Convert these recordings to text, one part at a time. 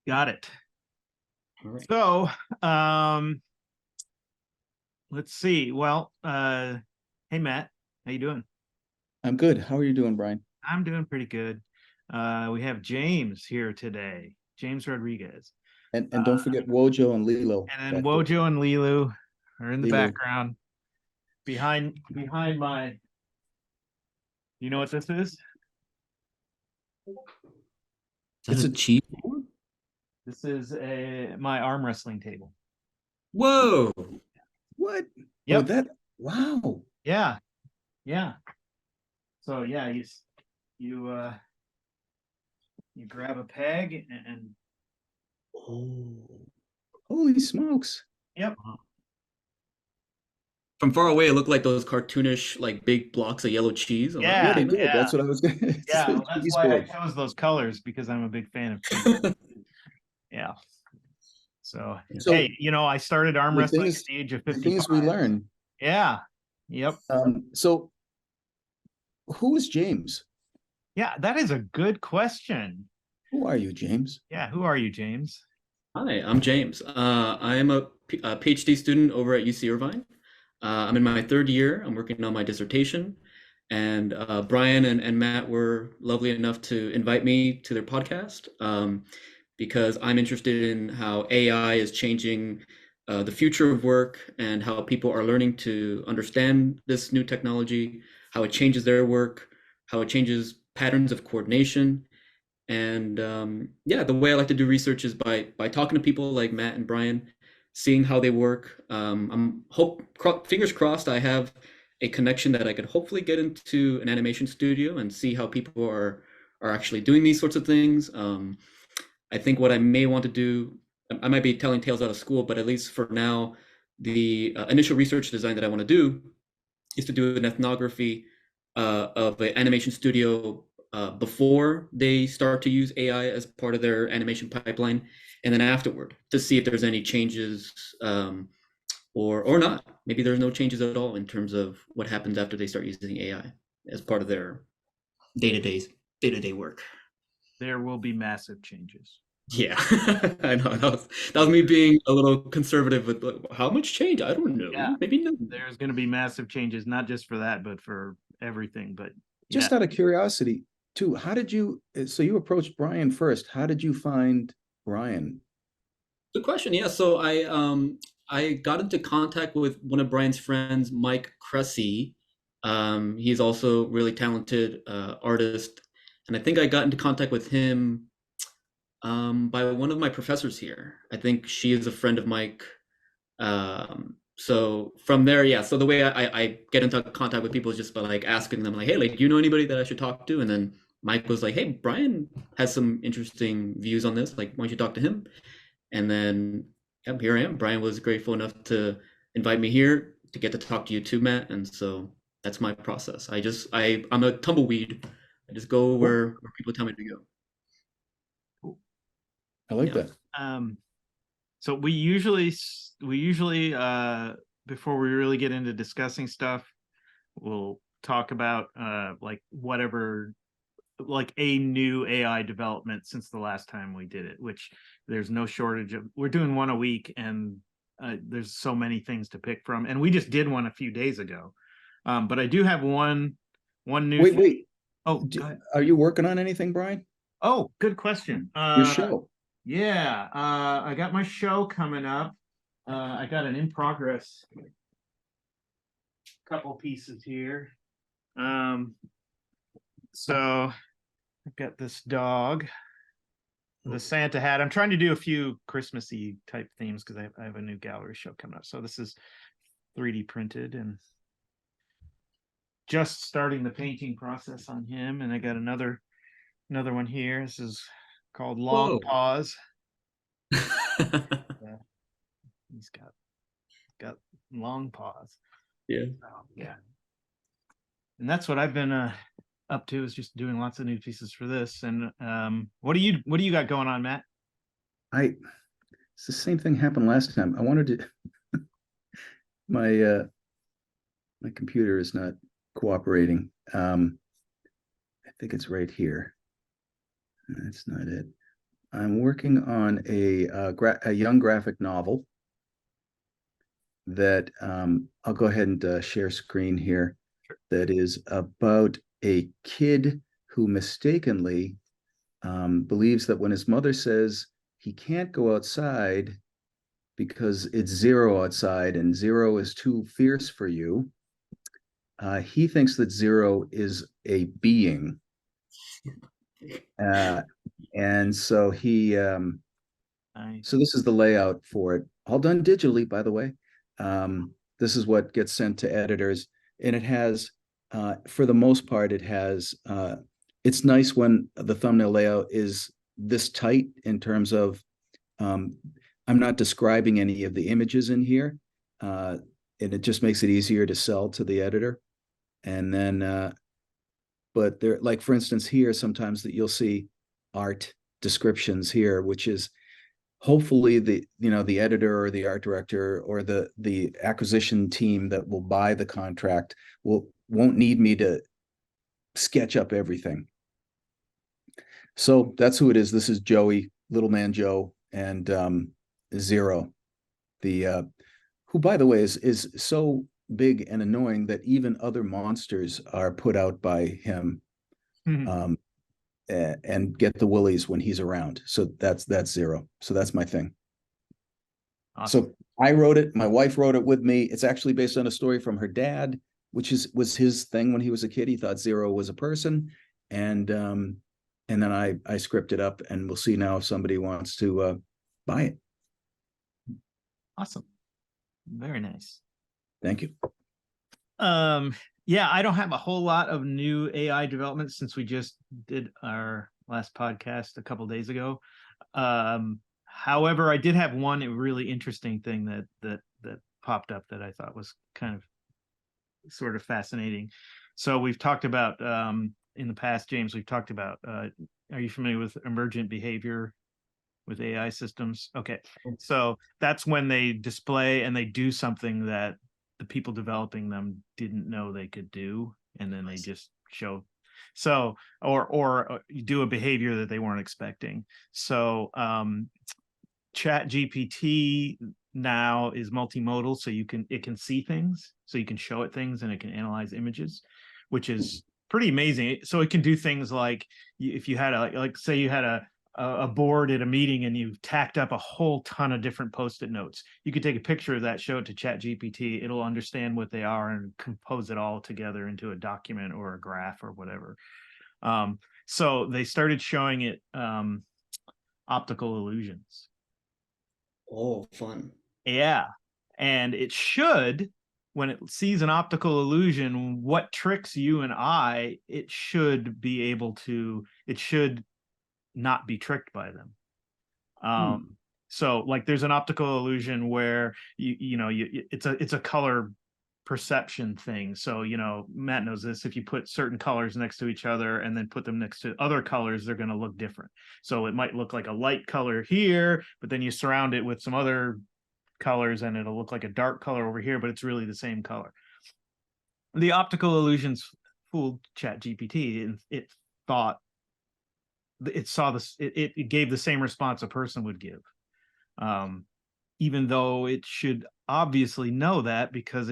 Got it. All right. So, let's see. Well, hey Matt, how you doing? I'm good. How are you doing, Bryan? I'm doing pretty good. We have James here today, James Rodriguez. And don't forget Wojo and Lilo. And then back there. Wojo and Lilu are in the Lilu. background. Behind my, you know what this is? It's a cheat. This is my arm wrestling table. Whoa. What? Yep. Oh, that. Wow. Yeah. Yeah. So yeah, you grab a peg and Oh, holy smokes. yep. From far away, it looked like those cartoonish, like big blocks of yellow cheese. I'm like, Yeah, Yeah, they did. yeah. That's what I was going to Yeah, say. well, that's Cheese why I board. chose those colors because I'm a big fan of cheese. Yeah. So, So hey, I started arm the wrestling at things, the age of the 55. things we learn. Yeah. Yep. So who is James? Yeah, that is a good question. Who are you, James? Yeah, who are you, James? Hi, I'm James. I'm a PhD student over at UC Irvine. I'm in my third year. I'm working on my dissertation. And Bryan and Matt were lovely enough to invite me to their podcast because I'm interested in how AI is changing the future of work and how people are learning to understand this new technology, how it changes their work, how it changes patterns of coordination. And yeah, the way I like to do research is by talking to people like Matt and Bryan, seeing how they work. Fingers crossed, I have a connection that I could hopefully get into an animation studio and see how people are actually doing these sorts of things. I think what I may want to do, I might be telling tales out of school, but at least for now, the initial research design that I want to do is to do an ethnography of an animation studio before they start to use AI as part of their animation pipeline, and then afterward to see if there's any changes or not. Maybe there's no changes at all in terms of what happens after they start using AI as part of their day-to-day work. There will be massive changes. Yeah, I know that was me being a little conservative with how much change. I don't know. Yeah. Maybe no. There's going to be massive changes, not just for that, but for everything. But Just yeah. out of curiosity, too, how did you? So you approached Bryan first. How did you find Bryan? Good question. Yeah, so I got into contact with one of Bryan's friends, Mike Cressy. He's also really talented artist, and I think I got into contact with him by one of my professors here. I think she is a friend of Mike. So from there, yeah. So the way I get into contact with people is just by like asking them, like, hey, like, do you know anybody that I should talk to? And then Mike was like, hey, Bryan has some interesting views on this. Like, why don't you talk to him? And then yep, here I am. Bryan was grateful enough to invite me here to get to talk to you too, Matt. And so that's my process. I'm a tumbleweed. I just go where people tell me to go. I like Yeah. that. So we usually before we really get into discussing stuff, we'll talk about like whatever, like a new AI development since the last time we did it, which there's no shortage of. We're doing one a week, and there's so many things to pick from, and we just did one a few days ago. But I do have one new thing. Wait. Oh, Are you working on anything, Bryan? oh, good question. Your show. Yeah, I got my show coming up. I got an in progress couple pieces here. So I've got this dog, the Santa hat. I'm trying to do a few Christmassy type themes because I have a new gallery show coming up. So this is 3D printed and just starting the painting process on him. And I got another one here. This is called Long Whoa. Pause. Yeah. He's got long pause. Yeah. Yeah. And that's what I've been up to, is just doing lots of new pieces for this. And what do you got going on, Matt? It's the same thing happened last time. I wanted to my computer is not cooperating. I think it's right here. That's not it. I'm working on a young graphic novel that I'll go ahead and share screen here. That is about a kid who mistakenly believes that when his mother says he can't go outside because it's 0 outside and 0 is too fierce for you, he thinks that 0 is a being. And so so this is the layout for it, all done digitally, by the way. This is what gets sent to editors, and it has, for the most part, it's nice when the thumbnail layout is this tight in terms of, I'm not describing any of the images in here, and it just makes it easier to sell to the editor. And then, but there, like for instance, here sometimes that you'll see art descriptions here, which is hopefully the editor or the art director or the acquisition team that will buy the contract won't need me to sketch up everything. So that's who it is. This is Joey, Little Man Joe, and 0, who, by the way, is so big and annoying that even other monsters are put out by him. And get the willies when he's around. So that's 0. So that's my thing. Awesome. So I wrote it. My wife wrote it with me. It's actually based on a story from her dad, which was his thing when he was a kid. He thought 0 was a person, and then I scripted up, and we'll see now if somebody wants to buy it. Awesome. Very nice. Thank you. Yeah, I don't have a whole lot of new AI development since we just did our last podcast a couple days ago. However, I did have one really interesting thing that popped up that I thought was kind of sort of fascinating. So we've talked about in the past, James, we've talked about, are you familiar with emergent behavior with AI systems? Okay. So that's when they display and they do something that the people developing them didn't know they could do, and then they just show. So or you do a behavior that they weren't expecting. So Chat GPT now is multimodal, so it can see things, so you can show it things, and it can analyze images, which is pretty amazing. So it can do things like, if you had like say you had a board at a meeting and you've tacked up a whole ton of different post-it notes, you could take a picture of that, show it to Chat GPT, it'll understand what they are and compose it all together into a document or a graph or whatever. So they started showing it optical illusions. Oh, fun. Yeah. And it should, when it sees an optical illusion, what tricks you and I, it should not be tricked by them. So like there's an optical illusion where it's a color perception thing. So Matt knows this, if you put certain colors next to each other and then put them next to other colors, they're going to look different. So it might look like a light color here, but then you surround it with some other colors and it'll look like a dark color over here, but it's really the same color. The optical illusions fooled Chat GPT, and it thought it saw this, it gave the same response a person would give, even though it should obviously know that, because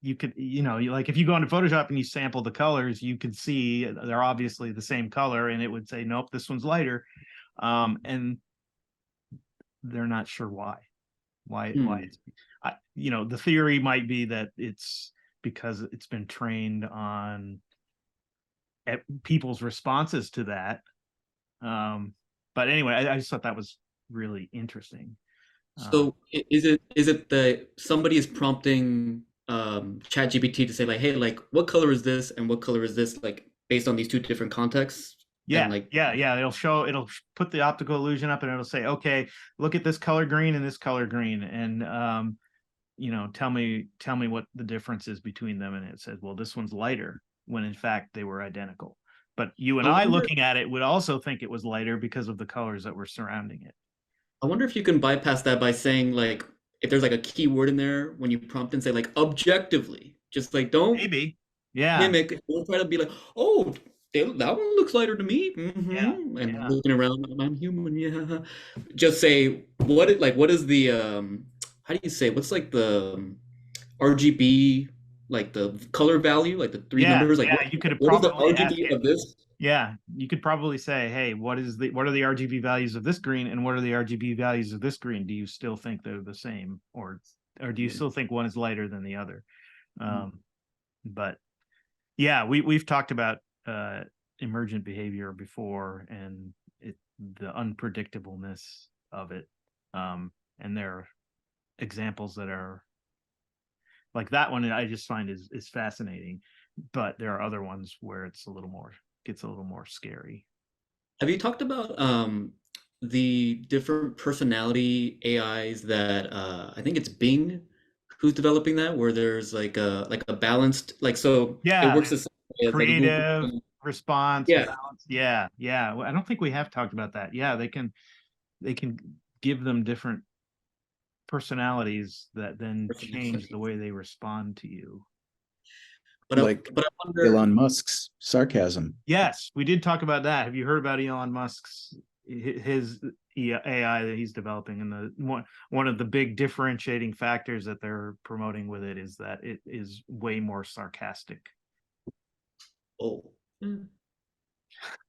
you could, like if you go into Photoshop and you sample the colors, you could see they're obviously the same color, and it would say, nope, this one's lighter. And they're not sure why it's, the theory might be that it's because it's been trained on people's responses to that. But anyway, I just thought that was really interesting. So is it that somebody is prompting ChatGPT to say like, hey, like what color is this and what color is this, like based on these two different contexts? Yeah, and like yeah. It'll put the optical illusion up and it'll say, okay, look at this color green and this color green, and tell me what the difference is between them. And it says, well, this one's lighter, when in fact they were identical. But you and I looking at it would also think it was lighter because of the colors that were surrounding it. I wonder if you can bypass that by saying like, if there's like a keyword in there when you prompt and say like objectively, just like don't Maybe. Yeah. mimic, don't try to be like, oh, That one looks lighter to me. Yeah, And yeah. looking around, I'm human. Yeah. Just say what is the how do you say what's like the RGB, like the color value, like the three Yeah, numbers, like yeah, you could what is the probably ask RGB it. of this? Yeah, you could probably say, hey, what are the RGB values of this green and what are the RGB values of this green? Do you still think they're the same, or do you still think one is lighter than the other? But yeah, we've talked about emergent behavior before and the unpredictableness of it. And there are examples that are like that one I just find is fascinating, but there are other ones where it's gets a little more scary. Have you talked about the different personality AIs that I think it's Bing who's developing that, where there's like a balanced like so it Yeah, works the same way as like Google. creative response Yeah, balance. Yeah, yeah. I don't think we have talked about that. Yeah, they can give them different personalities that then change the personality. way they respond to you. Like But I wonder. Elon Musk's sarcasm. Yes, we did talk about that. Have you heard about Elon Musk's his AI that he's developing? And one of the big differentiating factors that they're promoting with it is that it is way more sarcastic. Oh.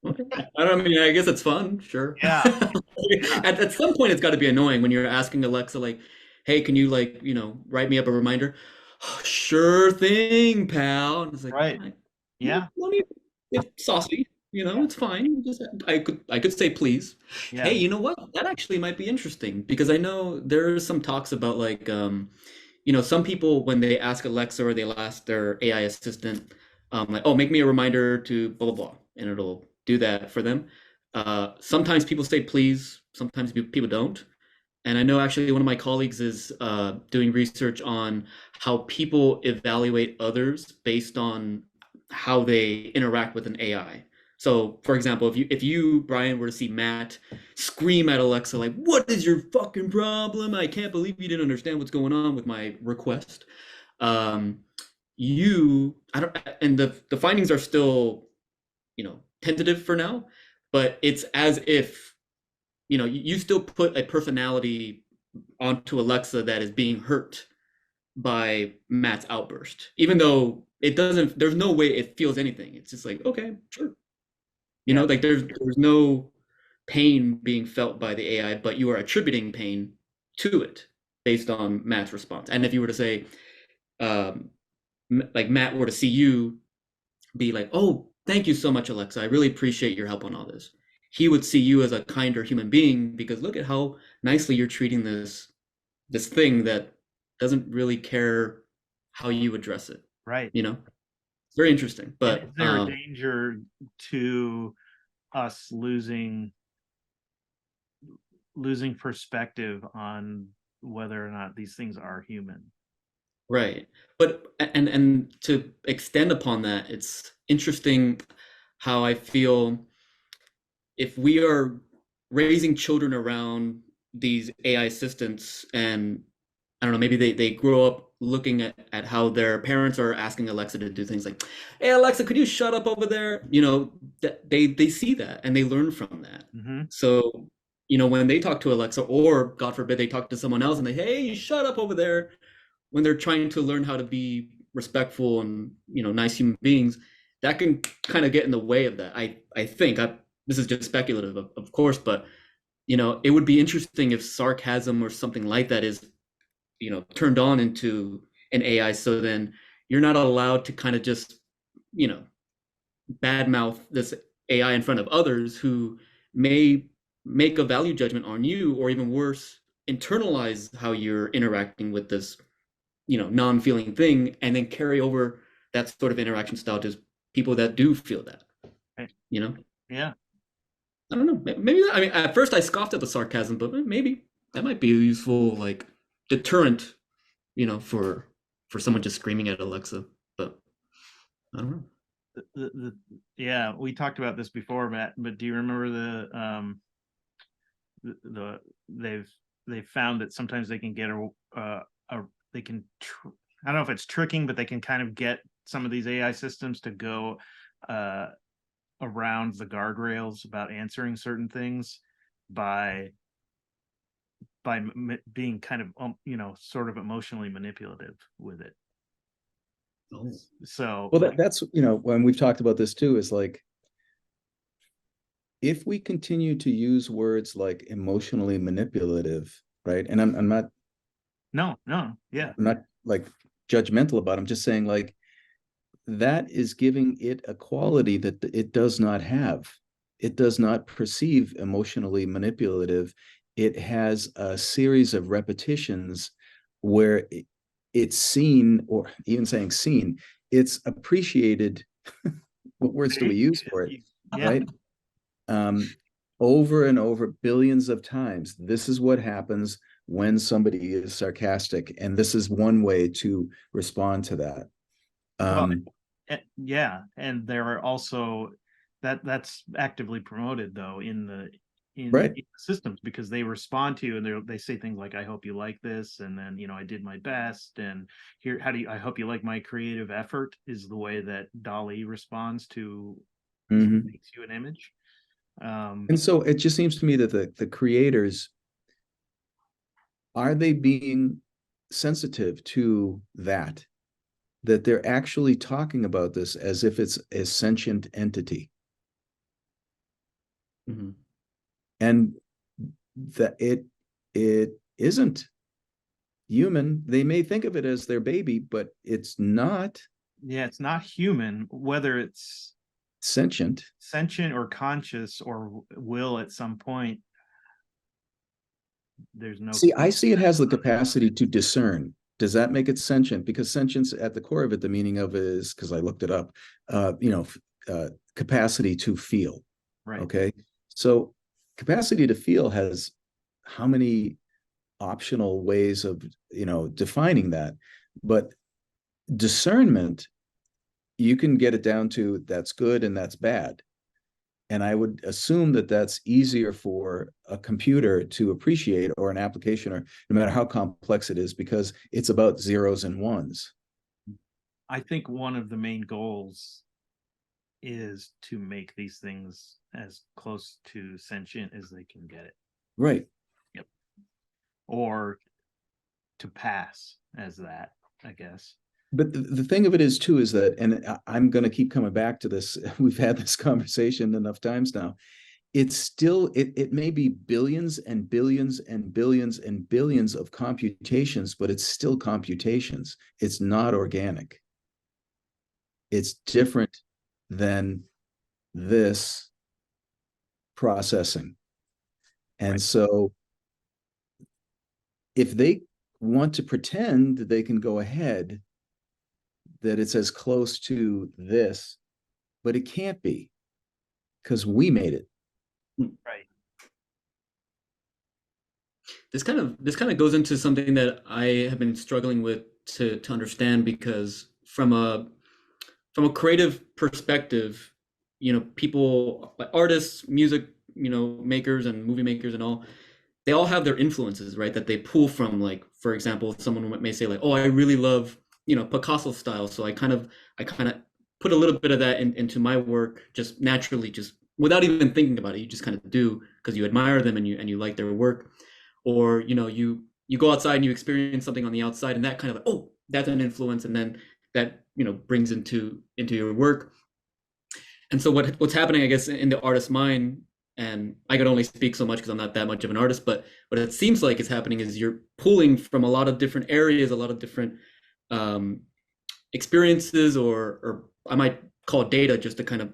Okay. I don't mean, I guess it's fun, sure. Yeah, yeah, At some point, it's got to be annoying when you're asking Alexa, like, hey, can you, like, write me up a reminder? Sure thing, pal. And it's like, right. Yeah, let me, it's saucy, yeah, it's fine. Just, I could say please. Hey, yeah. you know what? That actually might be interesting because I know there's some talks about like, some people when they ask Alexa or they'll ask their AI assistant, like, oh, make me a reminder to blah blah blah, and it'll do that for them. Sometimes people say please, sometimes people don't. And I know actually one of my colleagues is doing research on how people evaluate others based on how they interact with an AI. So, for example, if you Brian were to see Matt scream at Alexa like, "What is your fucking problem? I can't believe you didn't understand what's going on with my request." Um, I don't, and the findings are still tentative for now, but it's as if you still put a personality onto Alexa that is being hurt by Matt's outburst, even though it doesn't. There's no way it feels anything. It's just like, okay, sure. Yeah, Like there's no pain being felt by the AI, but you are attributing pain to it based on Matt's response. And if you were to say, um, like Matt were to see you be like, oh, thank you so much, Alexa. I really appreciate your help on all this. He would see you as a kinder human being because look at how nicely you're treating this thing that doesn't really care how you address it. right. It's very interesting. And is But there a danger to us losing perspective on whether or not these things are human? right. But and to extend upon that, it's interesting how I feel if we are raising children around these AI assistants and I don't know, maybe they grow up looking at how their parents are asking Alexa to do things like, hey Alexa, could you shut up over there? That they see that and they learn from that. Mm-hmm. So, when they talk to Alexa, or God forbid they talk to someone else and they, hey, shut up over there, when they're trying to learn how to be respectful and nice human beings, that can kind of get in the way of that. I think this is just speculative, of course, but it would be interesting if sarcasm or something like that is turned on into an AI, so then you're not allowed to kind of just badmouth this AI in front of others who may make a value judgment on you, or even worse, internalize how you're interacting with this non-feeling thing, and then carry over that sort of interaction style to people that do feel that. Right. You know, Yeah. I don't know. Maybe I mean, at first I scoffed at the sarcasm, but maybe that might be a useful like deterrent, for someone just screaming at Alexa. But I don't know. Yeah, we talked about this before, Matt, but do you remember the they've found that sometimes they can get they can I don't know if it's tricking, but they can kind of get some of these AI systems to go around the guardrails about answering certain things by being kind of sort of emotionally manipulative with it. Oh. So Well, that's, when we've talked about this too, is like, if we continue to use words like emotionally manipulative, right? And I'm not, no, yeah, I'm not like judgmental about it. I'm just saying, like, that is giving it a quality that it does not have. It does not perceive emotionally manipulative. It has a series of repetitions where it's seen, or even saying seen, it's appreciated. What words do we use for it? yeah. Right? Over and over, billions of times. This is what happens when somebody is sarcastic, and this is one way to respond to that. Well, yeah, and there are also that's actively promoted though in the Right. systems, because they respond to you and they say things like, I hope you like this, and then I did my best, and here, I hope you like my creative effort, is the way that DALL-E responds to makes you an image. And so it just seems to me that the creators, are they being sensitive to that they're actually talking about this as if it's a sentient entity? Mm-hmm. And that it isn't human. They may think of it as their baby, but it's not. Yeah, it's not human, whether it's sentient or conscious or will at some point. There's no. See, I see it has the capacity to discern. Does that make it sentient? Because sentience, at the core of it, the meaning of it is, because I looked it up, capacity to feel. Right. Okay. So capacity to feel has how many optional ways of, defining that? But discernment, you can get it down to that's good and that's bad. And I would assume that that's easier for a computer to appreciate, or an application, or no matter how complex it is, because it's about zeros and ones. I think one of the main goals is to make these things as close to sentient as they can get it. Right. Yep. Or to pass as that, I guess. But the thing of it is too, is that, and I'm going to keep coming back to this, we've had this conversation enough times now, it's still, it may be billions and billions and billions and billions of computations, but it's still computations. It's not organic. It's different than this processing. And right. So if they want to pretend that they can go ahead, that it's as close to this, but it can't be, because we made it. Right. This kind of goes into something that I have been struggling with to understand, because from a creative perspective, people like artists, music, makers and movie makers and all, they all have their influences, right? That they pull from. Like, for example, someone may say like, oh, I really love, Picasso style. So I kind of put a little bit of that into my work, just naturally, just without even thinking about it. You just kind of do, because you admire them and you like their work. Or, you go outside and you experience something on the outside, and that kind of like, oh, that's an influence. And then that, brings into your work. And so what's happening, I guess, in the artist's mind, and I could only speak so much because I'm not that much of an artist, but what it seems like is happening is you're pulling from a lot of different areas, a lot of different experiences, or I might call it data, just to kind of,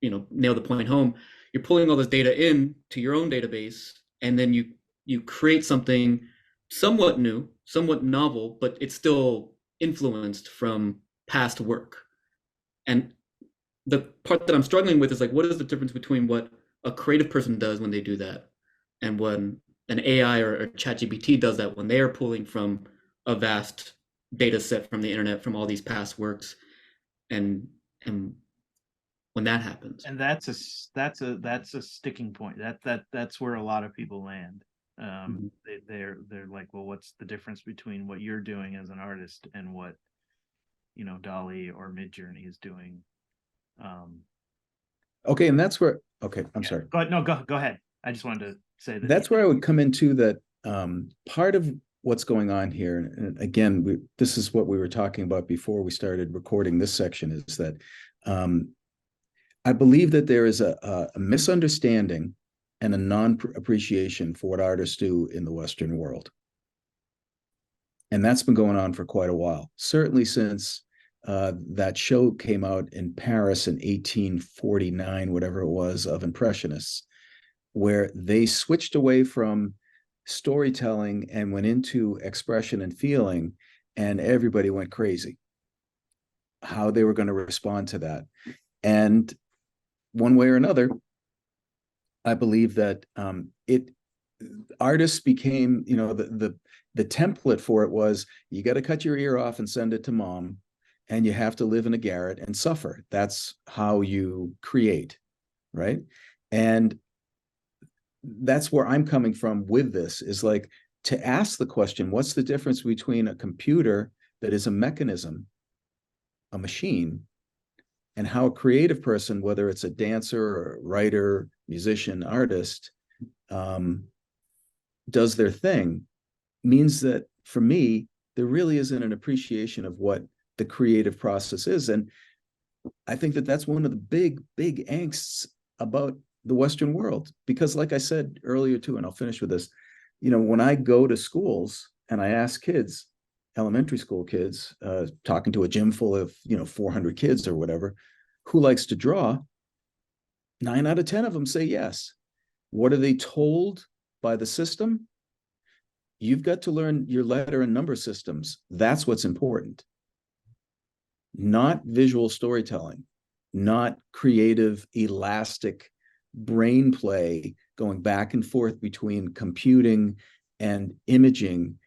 nail the point home. You're pulling all this data in to your own database, and then you create something somewhat new, somewhat novel, but it's still influenced from past work. And the part that I'm struggling with is like, what is the difference between what a creative person does when they do that, and when an AI or ChatGPT does that when they are pulling from a vast data set from the internet, from all these past works, and when that happens. And that's a sticking point. That's where a lot of people land. They're like, well, what's the difference between what you're doing as an artist and what DALL-E or Midjourney is doing? Okay, and that's where, okay, I'm sorry. Go ahead. No, go ahead. I just wanted to say that. That's where I would come into that part of what's going on here. And again, this is what we were talking about before we started recording this section, is that I believe that there is a misunderstanding and a non-appreciation for what artists do in the Western world. And that's been going on for quite a while, certainly since that show came out in Paris in 1849, whatever it was, of Impressionists, where they switched away from storytelling and went into expression and feeling, and everybody went crazy how they were going to respond to that. And one way or another, I believe that artists became, the template for it was, you got to cut your ear off and send it to mom, and you have to live in a garret and suffer. That's how you create, right? And that's where I'm coming from with this, is like, to ask the question, what's the difference between a computer that is a mechanism, a machine, and how a creative person, whether it's a dancer or writer, musician, artist, does their thing, means that for me, there really isn't an appreciation of what the creative process is. And I think that that's one of the big angsts about the Western world, because like I said earlier too, and I'll finish with this, when I go to schools and I ask kids, elementary school kids, talking to a gym full of 400 kids or whatever, who likes to draw, 9 out of 10 of them say yes. What are they told by the system? You've got to learn your letter and number systems. That's what's important. Not visual storytelling, not creative, elastic brain play going back and forth between computing and imaging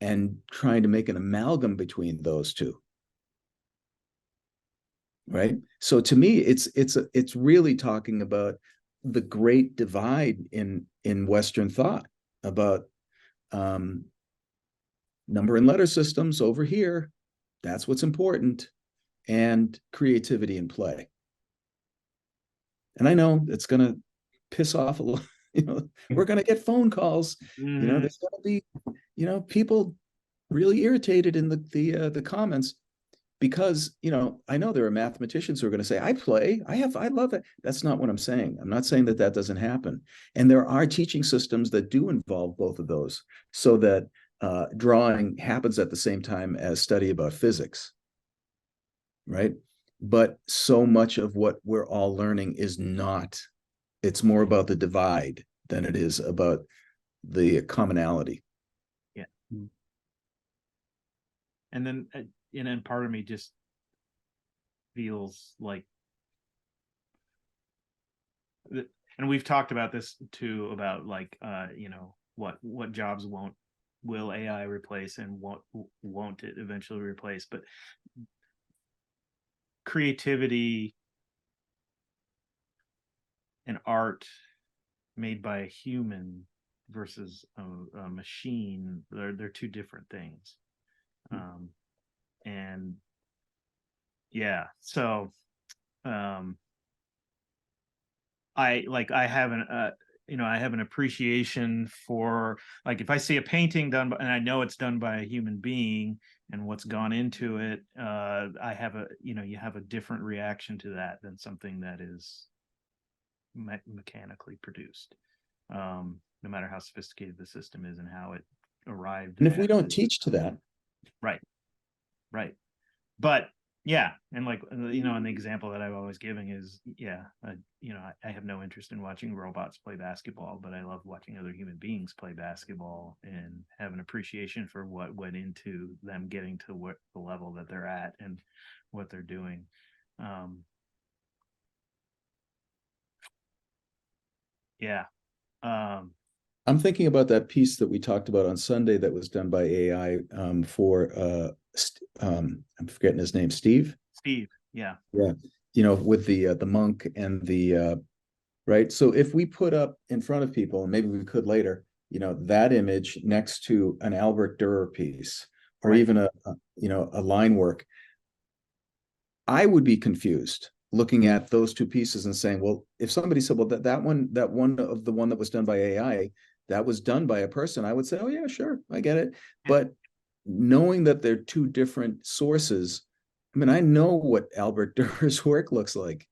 and trying to make an amalgam between those two. Right? So to me, it's really talking about the great divide in Western thought about number and letter systems over here. That's what's important, and creativity and play. And I know it's going to piss off a lot. We're going to get phone calls. Mm-hmm. There's going to be, people really irritated in the comments, because I know there are mathematicians who are going to say, I love it. That's not what I'm saying. I'm not saying that doesn't happen. And there are teaching systems that do involve both of those, so that drawing happens at the same time as study about physics, right? But so much of what we're all learning is not. It's more about the divide than it is about the commonality. Yeah. And then part of me just feels like, and we've talked about this too, about like what jobs will AI replace, and what won't it eventually replace. But creativity and art made by a human versus a machine, they're two different things. And yeah, so I have an appreciation for, like, if I see a painting done by, and I know it's done by a human being and what's gone into it, I have you have a different reaction to that than something that is mechanically produced, no matter how sophisticated the system is and how it arrived. And if we don't teach to that, right. But yeah, and like, and the example that I'm always giving is, I have no interest in watching robots play basketball, but I love watching other human beings play basketball, and have an appreciation for what went into them getting to the level that they're at and what they're doing. Yeah. I'm thinking about that piece that we talked about on Sunday that was done by AI for I'm forgetting his name, Steve. Yeah. With the monk and the right. So if we put up in front of people, and maybe we could later, that image next to an Albert Dürer piece, or even a line work, I would be confused. looking at those two pieces and saying, well, if somebody said, well, that one that was done by AI, that was done by a person, I would say, oh yeah, sure, I get it. But knowing that they're two different sources, I mean, I know what Albert Durer's work looks like,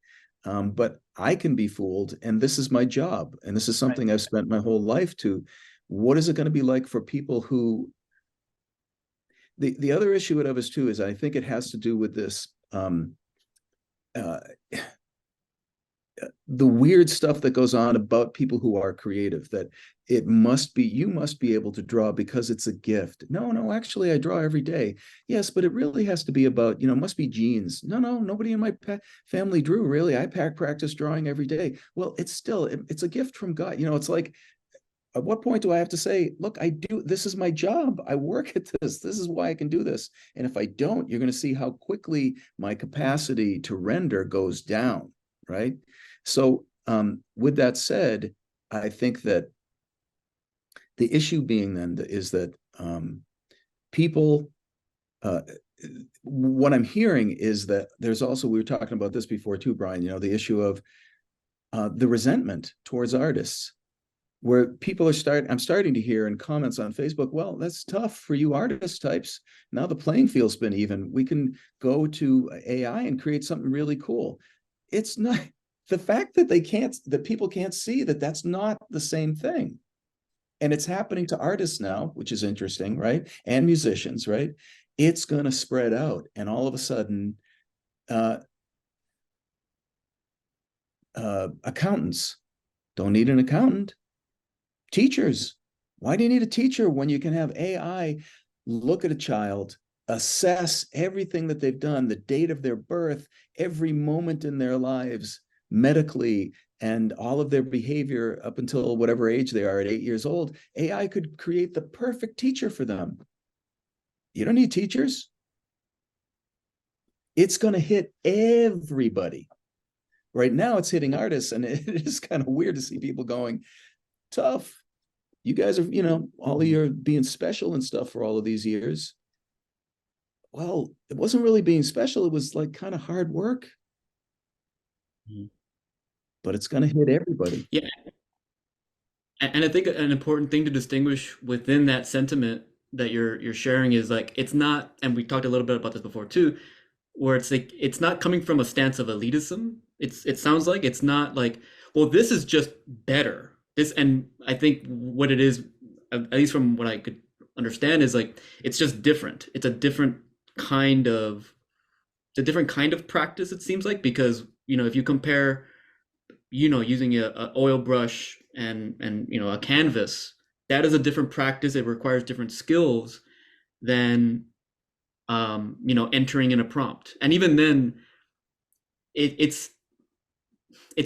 but I can be fooled, and this is my job, and this is something I've spent my whole life to. What is it going to be like for people who? The other issue with us too is I think it has to do with this. Uh, the weird stuff that goes on about people who are creative, that you must be able to draw because it's a gift. No, actually I draw every day. Yes, but it really has to be about, must be genes. No, nobody in my family drew, really. I practice drawing every day. Well, it's a gift from God. It's like, at what point do I have to say, look, this is my job, I work at this is why I can do this? And if I don't, you're going to see how quickly my capacity to render goes down, right? So with that said, I think that the issue being then is that people, what I'm hearing is that there's also, we were talking about this before too, Bryan, the issue of the resentment towards artists, where people I'm starting to hear in comments on Facebook, well, that's tough for you artist types. Now the playing field's been even. We can go to AI and create something really cool. It's not. The fact that people can't see that that's not the same thing. And it's happening to artists now, which is interesting, right? And musicians, right? It's going to spread out. And all of a sudden, accountants don't need an accountant. Teachers, why do you need a teacher when you can have AI look at a child, assess everything that they've done, the date of their birth, every moment in their lives, medically, and all of their behavior up until whatever age they are at 8 years old? AI could create the perfect teacher for them. You don't need teachers. It's going to hit everybody. Right now it's hitting artists, and it is kind of weird to see people going, tough. You guys are, all of your being special and stuff for all of these years. Well, it wasn't really being special. It was like kind of hard work. But it's going to hit everybody. Yeah. And I think an important thing to distinguish within that sentiment that you're sharing is like, it's not, and we talked a little bit about this before too, where it's like, it's not coming from a stance of elitism. It sounds like it's not like, well, this is just better. And I think what it is, at least from what I could understand, is like, it's just different. It's a different kind of practice, it seems like, because, if you compare, using a oil brush and a canvas, that is a different practice. It requires different skills than entering in a prompt. And even then, it's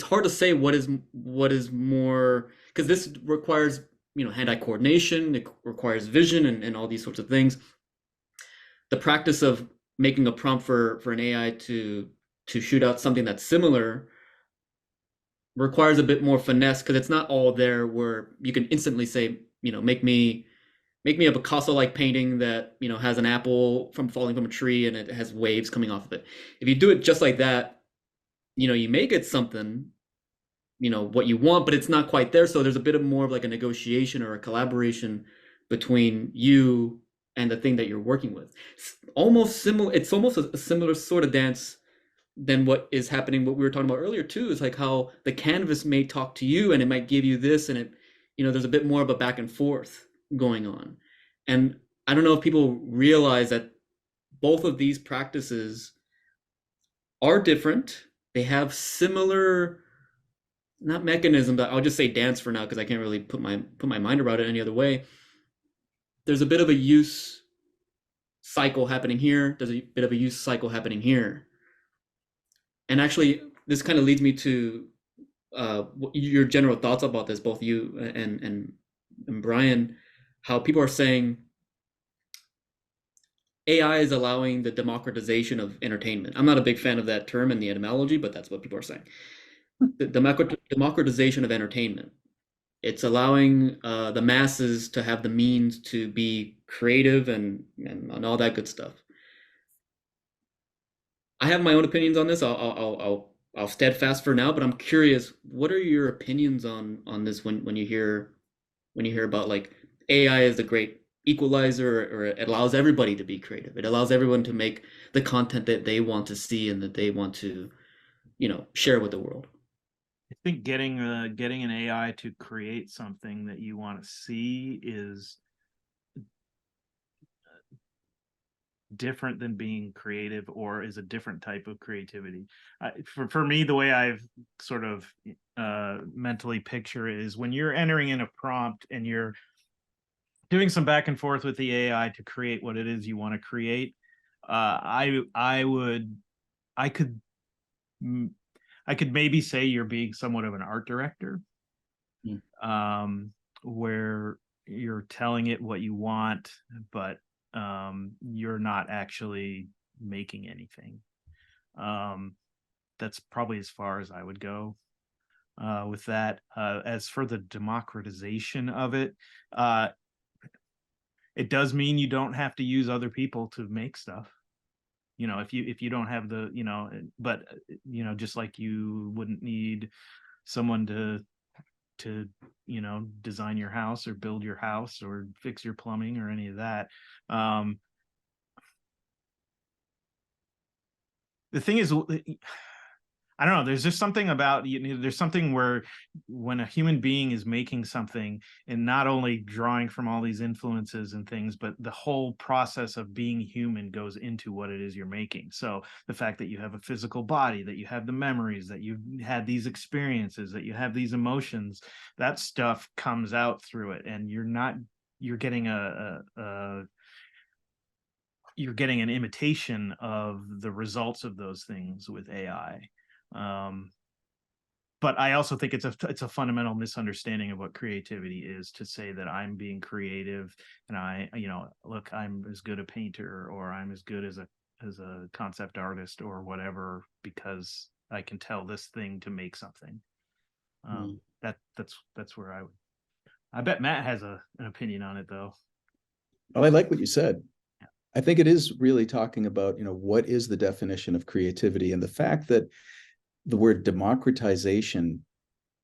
hard to say what is more, because this requires hand-eye coordination, it requires vision and all these sorts of things. The practice of making a prompt for an AI to shoot out something that's similar requires a bit more finesse, because it's not all there where you can instantly say, make me a Picasso-like painting that has an apple falling from a tree and it has waves coming off of it. If you do it just like that, you may get something, what you want, but it's not quite there. So there's a bit of more of like a negotiation or a collaboration between you and the thing that you're working with. It's almost a similar sort of dance than what is happening, what we were talking about earlier too, is like how the canvas may talk to you and it might give you this, and it, there's a bit more of a back and forth going on. And I don't know if people realize that both of these practices are different. They have similar, not mechanism, but I'll just say dance for now, because I can't really put my mind around it any other way. There's a bit of a use cycle happening here. There's a bit of a use cycle happening here. And actually, this kind of leads me to your general thoughts about this, both you and Bryan, how people are saying AI is allowing the democratization of entertainment. I'm not a big fan of that term and the etymology, but that's what people are saying. The democratization of entertainment. It's allowing the masses to have the means to be creative and all that good stuff. I have my own opinions on this. I'll I'll steadfast for now, but I'm curious, what are your opinions on this when you hear about like AI is a great equalizer, or it allows everybody to be creative. It allows everyone to make the content that they want to see and that they want to, share with the world. I think getting an AI to create something that you want to see is different than being creative, or is a different type of creativity. For me, the way I've sort of mentally picture it is when you're entering in a prompt and you're doing some back and forth with the AI to create what it is you want to create. I would I could I could maybe say you're being somewhat of an art director, where you're telling it what you want, but you're not actually making anything. That's probably as far as I would go with that. As for the democratization of it, it does mean you don't have to use other people to make stuff. If you don't have the, but just like you wouldn't need someone to design your house or build your house or fix your plumbing or any of that. The thing is, I don't know, there's just something about, there's something where when a human being is making something and not only drawing from all these influences and things, but the whole process of being human goes into what it is you're making. So the fact that you have a physical body, that you have the memories, that you've had these experiences, that you have these emotions, that stuff comes out through it. And you're getting you're getting an imitation of the results of those things with AI. But I also think it's a fundamental misunderstanding of what creativity is, to say that I'm being creative and look, I'm as good a painter, or I'm as good as a concept artist or whatever, because I can tell this thing to make something. That's where I bet Matt has an opinion on it, though. Well, I like what you said. I think it is really talking about, what is the definition of creativity, and the fact that the word democratization,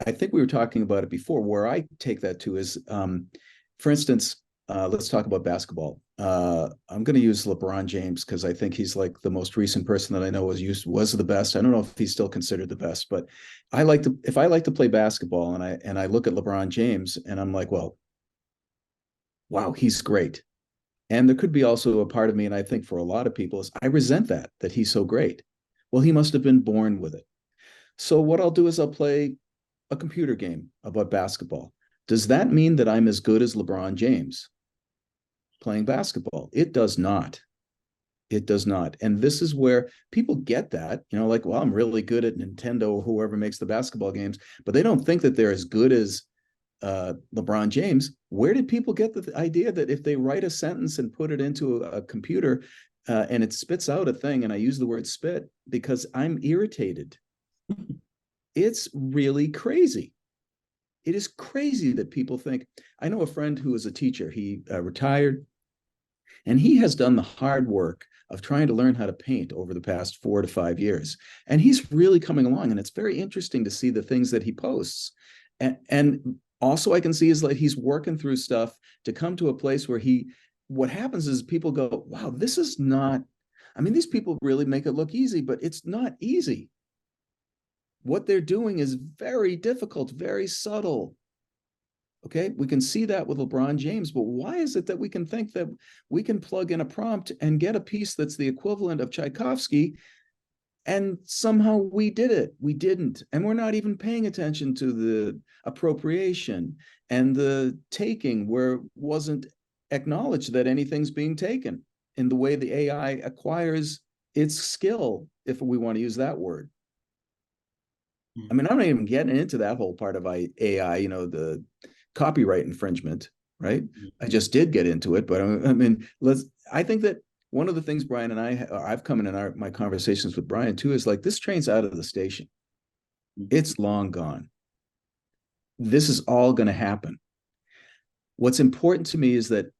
I think we were talking about it before. Where I take that to is, for instance, let's talk about basketball. I'm going to use LeBron James because I think he's like the most recent person that I know was the best. I don't know if he's still considered the best, but if I like to play basketball and I look at LeBron James and I'm like, well, wow, he's great. And there could be also a part of me, and I think for a lot of people, is I resent that he's so great. Well, he must have been born with it. So what I'll do is I'll play a computer game about basketball. Does that mean that I'm as good as LeBron James playing basketball? It does not. It does not. And this is where people get that, like, well, I'm really good at Nintendo or whoever makes the basketball games, but they don't think that they're as good as LeBron James. Where did people get the idea that if they write a sentence and put it into a computer and it spits out a thing, and I use the word spit because I'm irritated? It's really crazy. It is crazy that people think. I know a friend who is a teacher. He retired, and he has done the hard work of trying to learn how to paint over the past 4 to 5 years. And he's really coming along, and it's very interesting to see the things that he posts. And also I can see is like he's working through stuff to come to a place where what happens is people go, wow, this is not, these people really make it look easy, but it's not easy. What they're doing is very difficult, very subtle. Okay, we can see that with LeBron James, but why is it that we can think that we can plug in a prompt and get a piece that's the equivalent of Tchaikovsky, and somehow we did it? We didn't. And we're not even paying attention to the appropriation and the taking, where it wasn't acknowledged that anything's being taken in the way the AI acquires its skill, if we want to use that word. I'm not even getting into that whole part of AI, the copyright infringement, right? I just did get into it, but I think that one of the things Bryan and I've come in my conversations with Bryan too, is like, this train's out of the station. It's long gone. This is all going to happen. What's important to me is that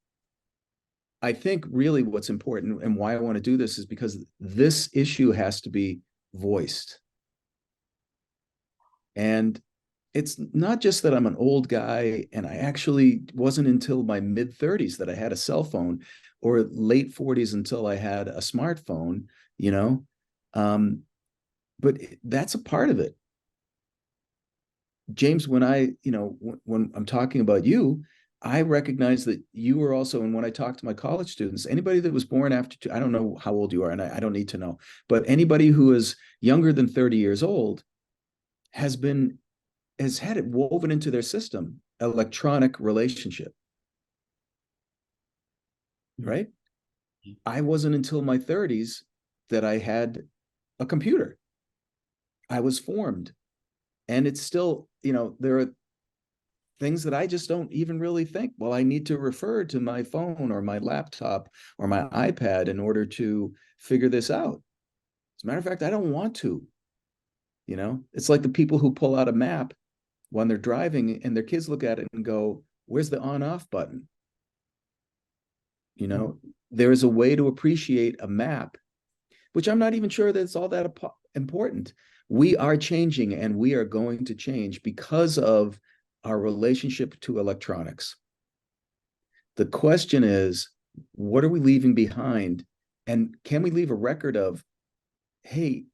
I think really what's important and why I want to do this is because this issue has to be voiced. And it's not just that I'm an old guy, and I actually wasn't until my mid 30s that I had a cell phone, or late 40s until I had a smartphone, you know. But that's a part of it. James, when when I'm talking about you, I recognize that you were also, and when I talk to my college students, anybody that was born after, I don't know how old you are, and I don't need to know, but anybody who is younger than 30 years old has had it woven into their system, electronic relationship, right? I wasn't until my 30s that I had a computer. I was formed. And it's still, there are things that I just don't even really think, well, I need to refer to my phone or my laptop or my iPad in order to figure this out. As a matter of fact, I don't want to. It's like the people who pull out a map when they're driving and their kids look at it and go, where's the on off button? There is a way to appreciate a map, which I'm not even sure that it's all that important. We are changing, and we are going to change because of our relationship to electronics. The question is, what are we leaving behind? And can we leave a record of, hey,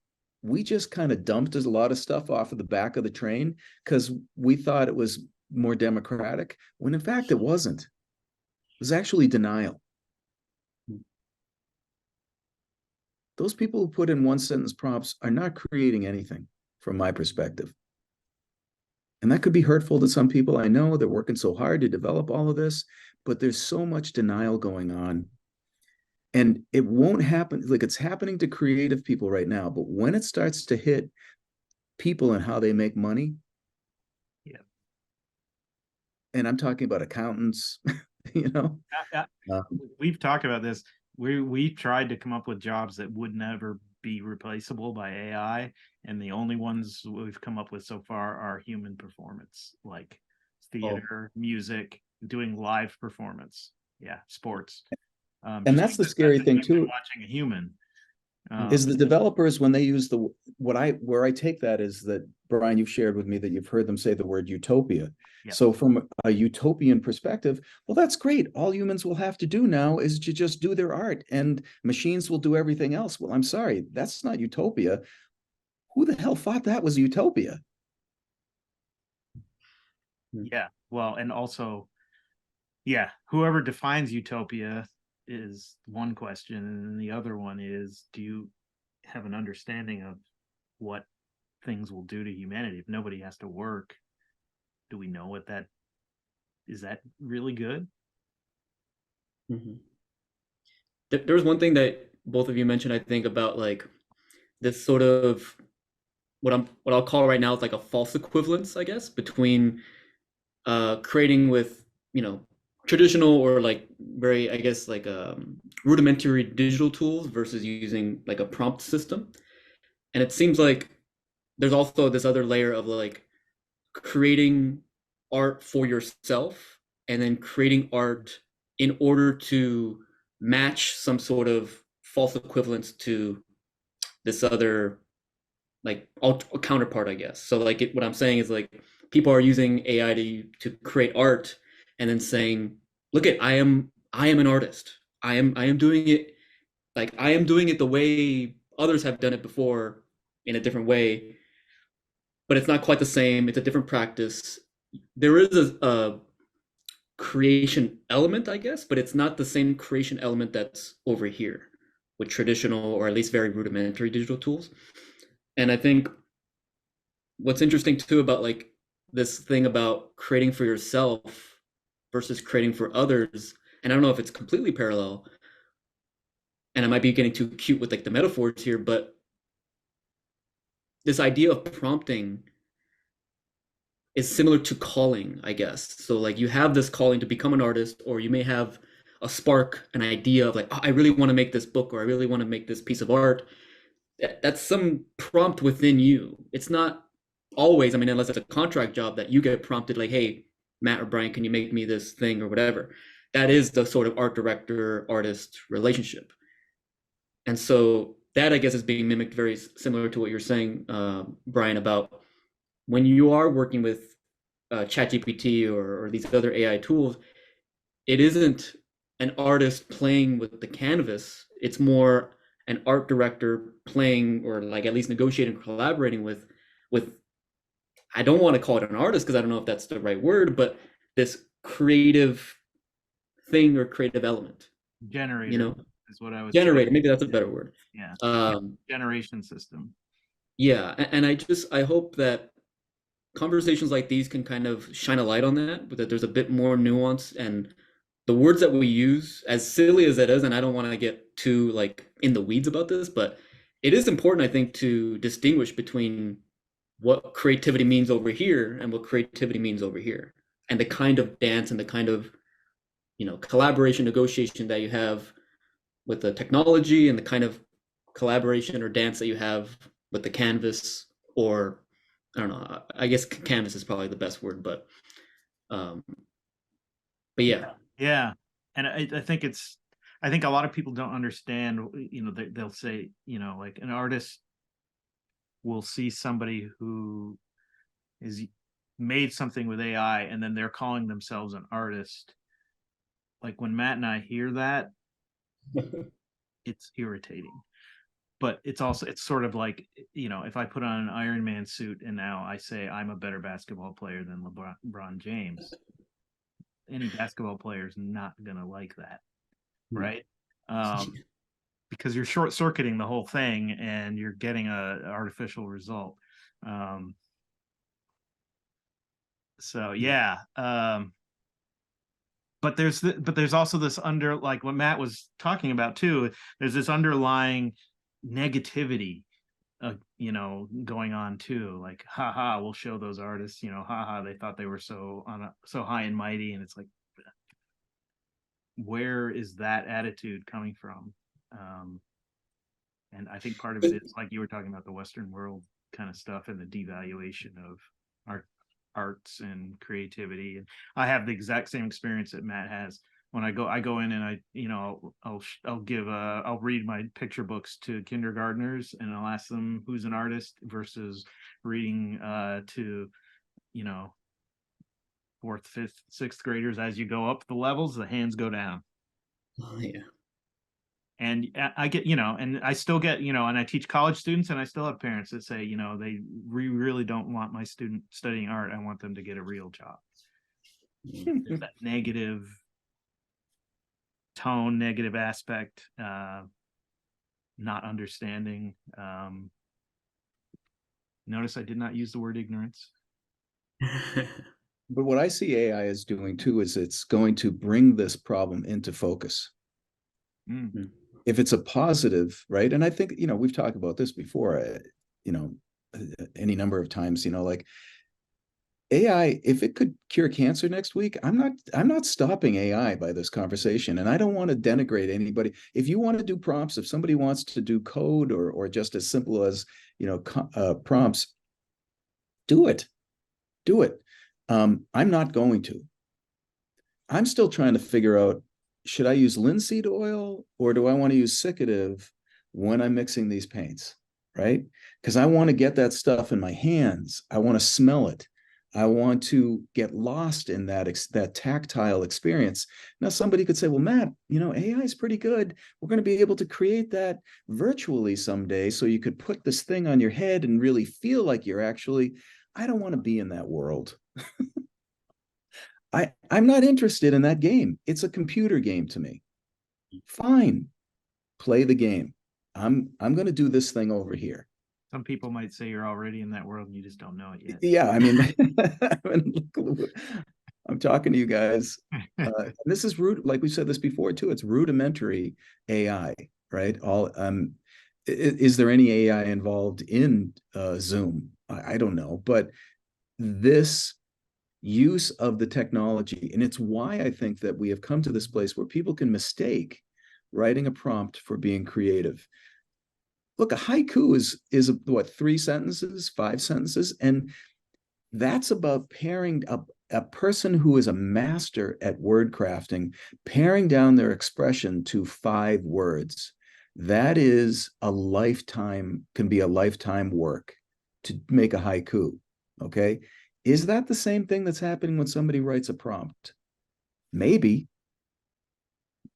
we just kind of dumped a lot of stuff off of the back of the train because we thought it was more democratic, when in fact it wasn't. It was actually denial. Those people who put in one sentence prompts are not creating anything from my perspective. And that could be hurtful to some people. I know they're working so hard to develop all of this, but there's so much denial going on. And it won't happen. Like, it's happening to creative people right now, but when it starts to hit people and how they make money, yeah. And I'm talking about accountants, We've talked about this. We've tried to come up with jobs that would never be replaceable by AI, and the only ones we've come up with so far are human performance, like theater, music, doing live performance, sports. And that's the scary thing too. Watching a human. Is the developers, when they use where I take that is that, Bryan, you've shared with me that you've heard them say the word utopia. Yep. So from a utopian perspective, well, that's great. All humans will have to do now is to just do their art, and machines will do everything else. Well, I'm sorry, that's not utopia. Who the hell thought that was utopia? Yeah, well, and also, whoever defines utopia is one question, and the other one is, do you have an understanding of what things will do to humanity if nobody has to work? Do we know what that is? That really good? Mm-hmm. There was one thing that both of you mentioned, I think, about like this sort of what I'll call right now is like a false equivalence, I guess, between creating with traditional or like very, I guess, like rudimentary digital tools versus using like a prompt system. And it seems like there's also this other layer of like creating art for yourself and then creating art in order to match some sort of false equivalence to this other like counterpart, I guess. So like what I'm saying is like people are using AI to create art and then saying, look I am an artist. I am doing it like I am doing it the way others have done it before in a different way, but it's not quite the same. It's a different practice. There is a creation element, I guess, but it's not the same creation element that's over here with traditional or at least very rudimentary digital tools. And I think what's interesting too about like this thing about creating for yourself versus creating for others, and I don't know if it's completely parallel, and I might be getting too cute with like the metaphors here, but this idea of prompting is similar to calling, I guess. So like you have this calling to become an artist, or you may have a spark, an idea of like, oh, I really want to make this book, or I really want to make this piece of art. That's some prompt within you. It's not always, I mean, unless it's a contract job that you get prompted like, hey, Matt or Bryan, can you make me this thing or whatever? That is the sort of art director artist relationship. And so that, I guess, is being mimicked very similar to what you're saying, Bryan, about when you are working with ChatGPT or these other AI tools, it isn't an artist playing with the canvas. It's more an art director playing, or like at least negotiating, collaborating with I don't want to call it an artist because I don't know if that's the right word, but this creative thing or creative element, you Generator know, is what I was trying. generated. Maybe that's a better word. Yeah. Um, Generation system. yeah, and I hope that conversations like these can kind of shine a light on that, but that there's a bit more nuance, and the words that we use, as silly as it is, and I don't want to get too like in the weeds about this, but it is important, I think, to distinguish between what creativity means over here and what creativity means over here, and the kind of dance and the kind of, collaboration, negotiation that you have with the technology, and the kind of collaboration or dance that you have with the canvas, or I don't know, I guess canvas is probably the best word, um but yeah. Yeah. And I think a lot of people don't understand, they'll say, like an artist will see somebody who is made something with AI and then they're calling themselves an artist. Like when Matt and I hear that, it's irritating. But it's sort of like, if I put on an Iron Man suit and now I say I'm a better basketball player than LeBron James, any basketball player is not gonna like that, right? Because you're short circuiting the whole thing and you're getting a artificial result. Um, so yeah, but there's also this like what Matt was talking about too. There's this underlying negativity, going on too. Like, haha, we'll show those artists, haha, they thought they were so high and mighty, and it's like, where is that attitude coming from? Um, and I think part of it is like you were talking about the Western world kind of stuff and the devaluation of arts and creativity. And I have the exact same experience that Matt has. When I go in and I'll read my picture books to kindergartners and I'll ask them who's an artist versus reading to, you know, fourth, fifth, sixth graders. As you go up the levels, the hands go down. Oh, yeah. And I get, and I still get, and I teach college students, and I still have parents that say, they really don't want my student studying art. I want them to get a real job. There's that negative tone, negative aspect, not understanding. Notice I did not use the word ignorance. But what I see AI is doing too is it's going to bring this problem into focus. Mm. If it's a positive, right? And I think, we've talked about this before, any number of times, like AI, if it could cure cancer next week, I'm not stopping AI by this conversation. And I don't want to denigrate anybody. If you want to do prompts, if somebody wants to do code or just as simple as, prompts, do it. I'm not going to. I'm still trying to figure out, should I use linseed oil or do I want to use cicative when I'm mixing these paints, right? Because I want to get that stuff in my hands. I want to smell it. I want to get lost in that tactile experience. Now, somebody could say, well, Matt, AI is pretty good. We're going to be able to create that virtually someday. So you could put this thing on your head and really feel like you're actually, I don't want to be in that world. I'm not interested in that game. It's a computer game to me. Fine, play the game. I'm going to do this thing over here. Some people might say you're already in that world and you just don't know it yet. Yeah, I mean, I'm talking to you guys. This is like we said this before too. It's rudimentary AI, right? Is there any AI involved in Zoom? I don't know, but this use of the technology, and it's why I think that we have come to this place where people can mistake writing a prompt for being creative. Look, a haiku is what, 3 sentences, 5 sentences, and that's about paring a person who is a master at word crafting, paring down their expression to 5 words. That is can be a lifetime work to make a haiku. Okay. Is that the same thing that's happening when somebody writes a prompt? Maybe,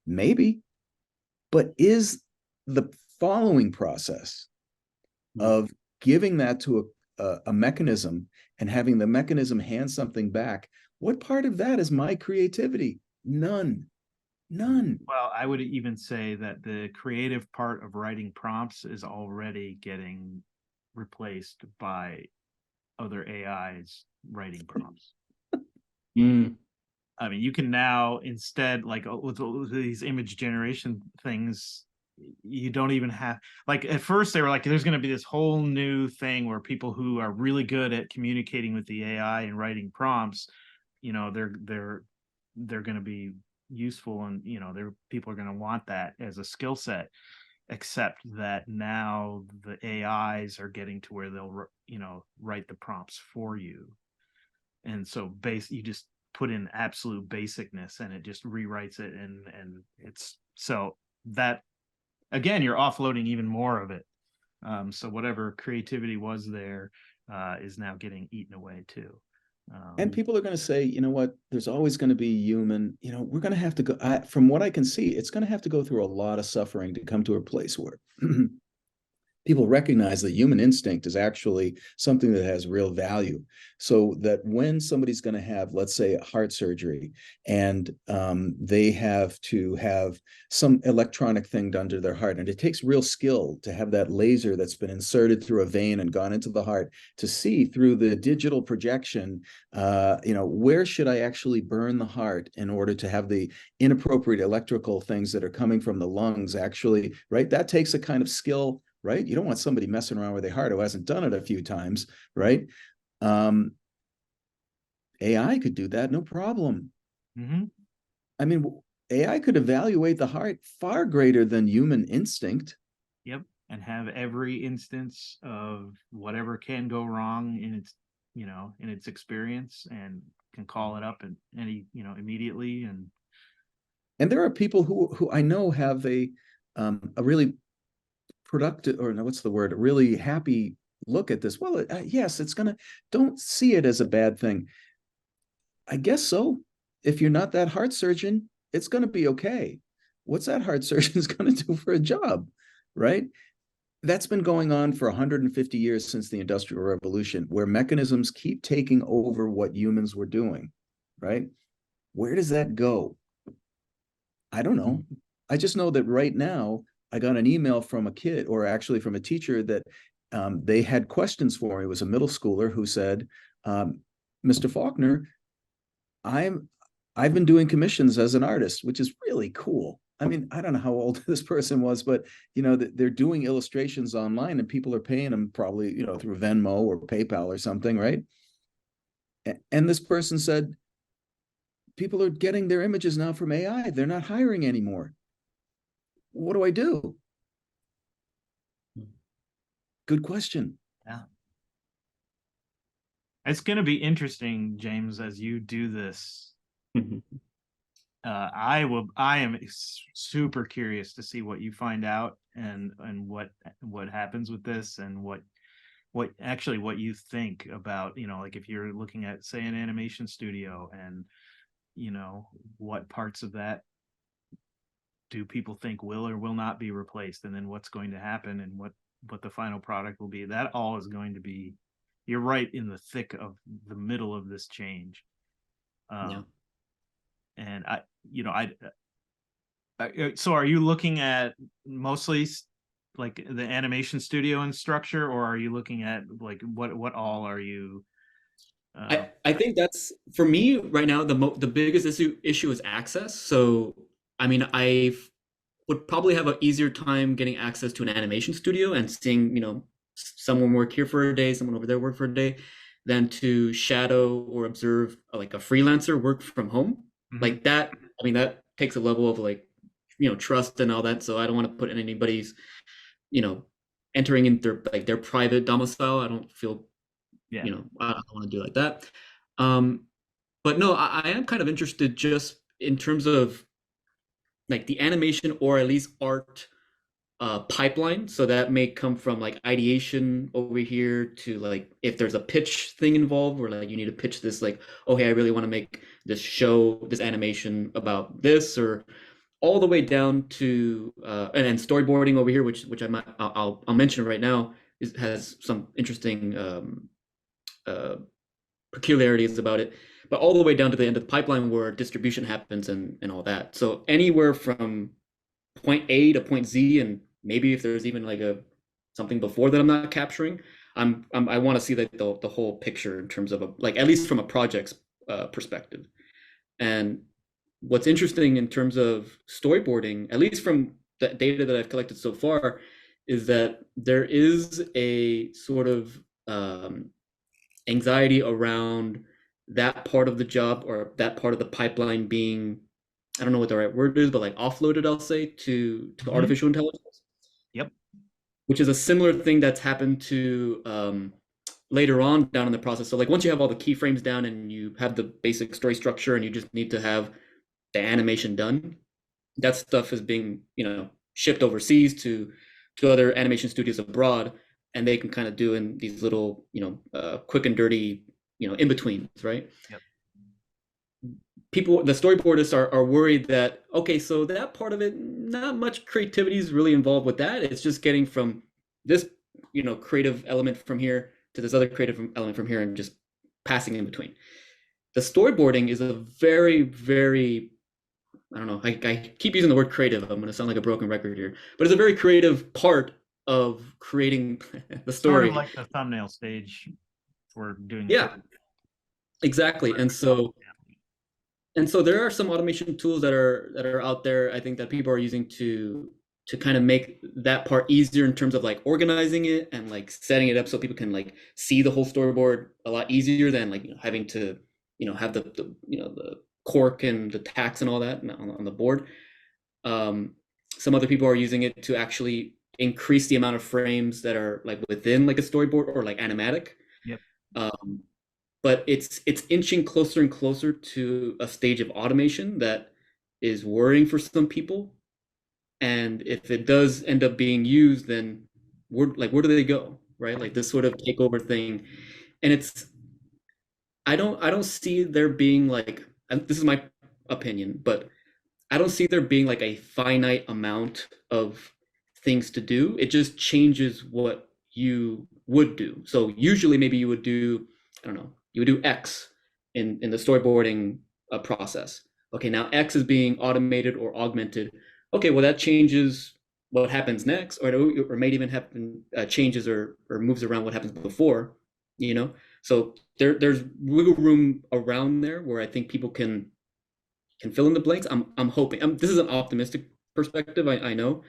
maybe, but is the following process of giving that to a mechanism and having the mechanism hand something back, what part of that is my creativity? None. None. Well, I would even say that the creative part of writing prompts is already getting replaced by other AIs writing prompts. Mm. I mean, you can now instead, like with these image generation things, you don't even have, like, at first they were like, there's going to be this whole new thing where people who are really good at communicating with the AI and writing prompts, you know, they're going to be useful, and you know, people are going to want that as a skill set. Except that now the AIs are getting to where they'll, you know, write the prompts for you, and so you just put in absolute basicness and it just rewrites it, and it's, so that, again, you're offloading even more of it. So whatever creativity was there is now getting eaten away too. And people are going to say, you know what, there's always going to be human, we're going to have to go, from what I can see, it's going to have to go through a lot of suffering to come to a place where people recognize that human instinct is actually something that has real value. So that when somebody's going to have, let's say, heart surgery, and they have to have some electronic thing done to their heart, and it takes real skill to have that laser that's been inserted through a vein and gone into the heart to see through the digital projection, where should I actually burn the heart in order to have the inappropriate electrical things that are coming from the lungs actually, right? That takes a kind of skill, right? You don't want somebody messing around with their heart who hasn't done it a few times, right? AI could do that, no problem. Mm-hmm. I mean, AI could evaluate the heart far greater than human instinct. Yep. And have every instance of whatever can go wrong in its, you know, in its experience, and can call it up and any, you know, immediately. And there are people who I know have a really productive, or no, what's the word, a really happy look at this. Well, yes, it's gonna, don't see it as a bad thing. I guess so. If you're not that heart surgeon, it's going to be okay. What's that heart surgeon's going to do for a job, right? That's been going on for 150 years since the Industrial Revolution, where mechanisms keep taking over what humans were doing, right? Where does that go? I don't know. I just know that right now, I got an email from a kid, or actually from a teacher, that they had questions for me. It was a middle schooler who said, Mr. Faulkner, I've been doing commissions as an artist, which is really cool. I mean, I don't know how old this person was, but they're doing illustrations online, and people are paying them probably, through Venmo or PayPal or something, right? And this person said, people are getting their images now from AI. They're not hiring anymore. What do I do? Good question. Yeah. It's going to be interesting, James, as you do this. I am super curious to see what you find out, and what happens with this, and what you think about, like, if you're looking at, say, an animation studio, and what parts of that do people think will or will not be replaced, and then what's going to happen, and what the final product will be. That all is going to be, you're right in the thick of the middle of this change. Yeah. And so are you looking at mostly like the animation studio and structure, or are you looking at, like, what all are you? I think that's, for me right now, the biggest issue is access. So I mean, I would probably have an easier time getting access to an animation studio and seeing, someone work here for a day, someone over there work for a day, than to shadow or observe like a freelancer work from home. Mhm. Like that, I mean, that takes a level of, like, trust and all that. So I don't want to put in anybody's, entering in their private domicile. I don't feel, Yeah. I don't want to do like that. But no, I am kind of interested just in terms of like the animation, or at least art pipeline. So that may come from like ideation over here to like if there's a pitch thing involved where like you need to pitch this like, oh hey, I really want to make this show, this animation about this, or all the way down to and then storyboarding over here, which I'll mention right now, has some interesting peculiarities about it, but all the way down to the end of the pipeline where distribution happens and all that. So anywhere from point A to point Z, and maybe if there's even like something before that I'm not capturing, I want to see like the whole picture in terms of like at least from a project's perspective. And what's interesting in terms of storyboarding, at least from the data that I've collected so far, is that there is a sort of anxiety around that part of the job or that part of the pipeline being, I don't know what the right word is, but like offloaded, I'll say, to artificial intelligence. Yep. Which is a similar thing that's happened to later on down in the process. So like once you have all the keyframes down and you have the basic story structure and you just need to have the animation done, that stuff is being, shipped overseas to other animation studios abroad, and they can kind of do in these little, quick and dirty, in betweens, right? Yep. People, the storyboardists are worried that, okay, so that part of it, not much creativity is really involved with that. It's just getting from this, creative element from here to this other creative element from here and just passing in between. The storyboarding is a very, very, I don't know, I keep using the word creative. I'm going to sound like a broken record here, but it's a very creative part of creating the story. Sort of like the thumbnail stage for doing. Yeah, exactly. And so there are some automation tools that are out there, I think, that people are using to kind of make that part easier in terms of like organizing it and like setting it up so people can like see the whole storyboard a lot easier than like having to have the cork and the tacks and all that on the board. Some other people are using it to actually increase the amount of frames that are like within like a storyboard or like animatic. Yep. But it's inching closer and closer to a stage of automation that is worrying for some people. And if it does end up being used, then where do they go, right? Like this sort of takeover thing. And I don't see there being like, and this is my opinion, but I don't see there being like a finite amount of things to do. It just changes what you would do. So usually maybe you would do, I don't know, you would do X in the storyboarding process. Okay, now X is being automated or augmented. Okay, well that changes what happens next, or may even happen changes or moves around what happens before, So there's wiggle room around there where I think people can fill in the blanks. I'm hoping. This is an optimistic perspective, I know,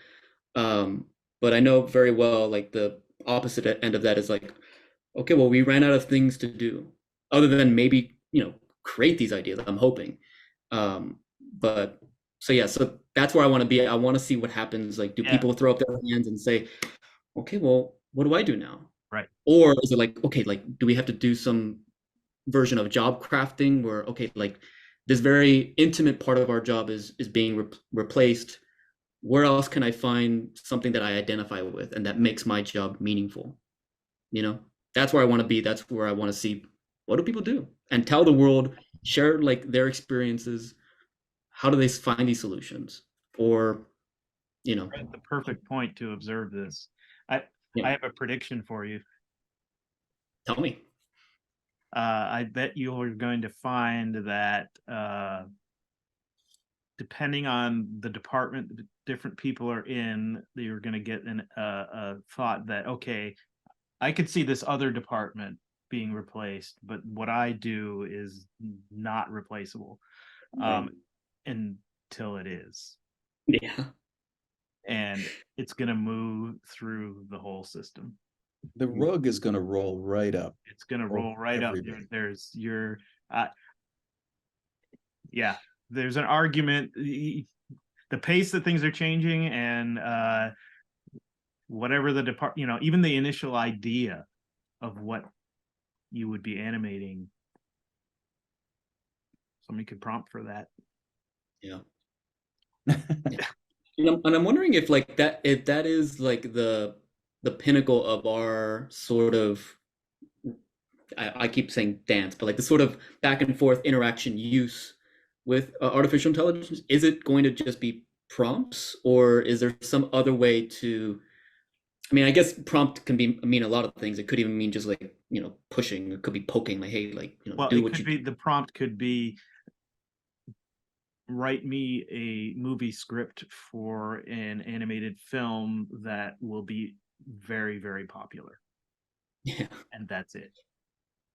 but I know very well like the opposite end of that is like, okay, well we ran out of things to do other than maybe create these ideas. I'm hoping, but so yeah, so that's where I want to be. I want to see what happens. Like, do people throw up their hands and say, okay, well, what do I do now? Right. Or is it like, okay, like, do we have to do some version of job crafting where, okay, like this very intimate part of our job is being replaced. Where else can I find something that I identify with and that makes my job meaningful? That's where I want to be. That's where I want to see what do people do and tell the world, share like their experiences. How do they find these solutions? Or, Right, the perfect point to observe this. I have a prediction for you. Tell me. I bet you're going to find that depending on the department that different people are in, you're going to get a thought that, okay, I could see this other department being replaced, but what I do is not replaceable until it is. Yeah. And it's going to move through the whole system. The rug is going to roll right up. It's going to roll right up. There's there's an argument. The pace that things are changing and whatever the department, even the initial idea of what you would be animating, somebody could prompt for that. Yeah. I'm wondering if like that, if that is like the pinnacle of our sort of, I keep saying dance, but like the sort of back and forth interaction use with artificial intelligence. Is it going to just be prompts, or is there some other way to? I mean, I guess prompt can mean a lot of things. It could even mean just like, pushing. It could be poking, like, hey, like, Well, do it what could you be, do. the prompt could be, write me a movie script for an animated film that will be very, very popular. Yeah. And that's it.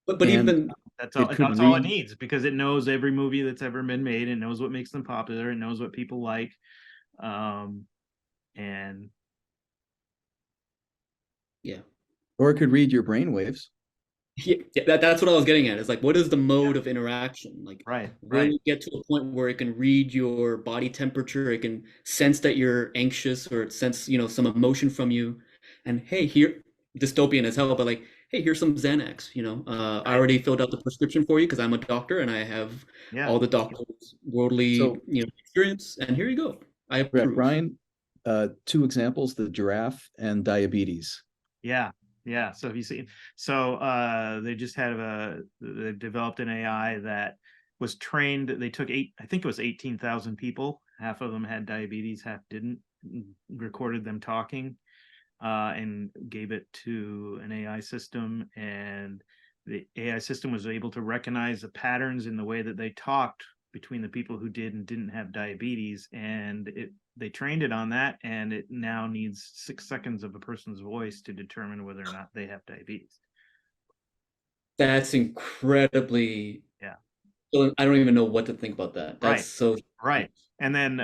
But And even it could That's all it read, needs, because it knows every movie that's ever been made. It knows what makes them popular. It knows what people like. And yeah. or it could read your brainwaves. Yeah, that's what I was getting at. It's like, what is the yeah, mode of interaction? Like, right, will right. it get to a point where it can read your body temperature? It can sense that you're anxious, or it sense, some emotion from you. And hey, here, dystopian as hell, but like, hey, here's some Xanax. I Right. already filled out the prescription for you because I'm a doctor and I have Yeah. all the doctor's worldly, So, experience. And here you go. I approve. Brian, two examples: the giraffe and diabetes. Yeah. Yeah. So have you seen, so they've developed an AI that was trained. They took I think it was 18,000 people. Half of them had diabetes, half didn't, recorded them talking, and gave it to an AI system. And the AI system was able to recognize the patterns in the way that they talked between the people who did and didn't have diabetes. And they trained it on that, and it now needs 6 seconds of a person's voice to determine whether or not they have diabetes. That's incredibly, Yeah. I don't even know what to think about that. That's Right. so. Right. And then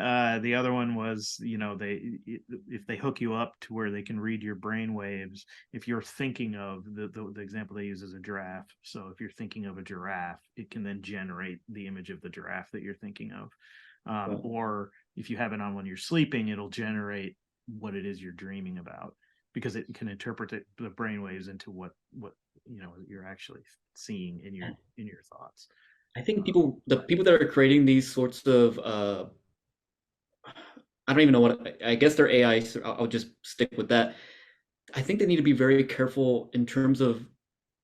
the other one was, if they hook you up to where they can read your brain waves, if you're thinking of the example they use is a giraffe. So if you're thinking of a giraffe, it can then generate the image of the giraffe that you're thinking of. Wow. Or if you have it on when you're sleeping, it'll generate what it is you're dreaming about, because it can interpret the brain waves into what you're actually seeing in your thoughts. I think the people that are creating these sorts of, I don't even know what, I guess they're AI, so I'll just stick with that. I think they need to be very careful in terms of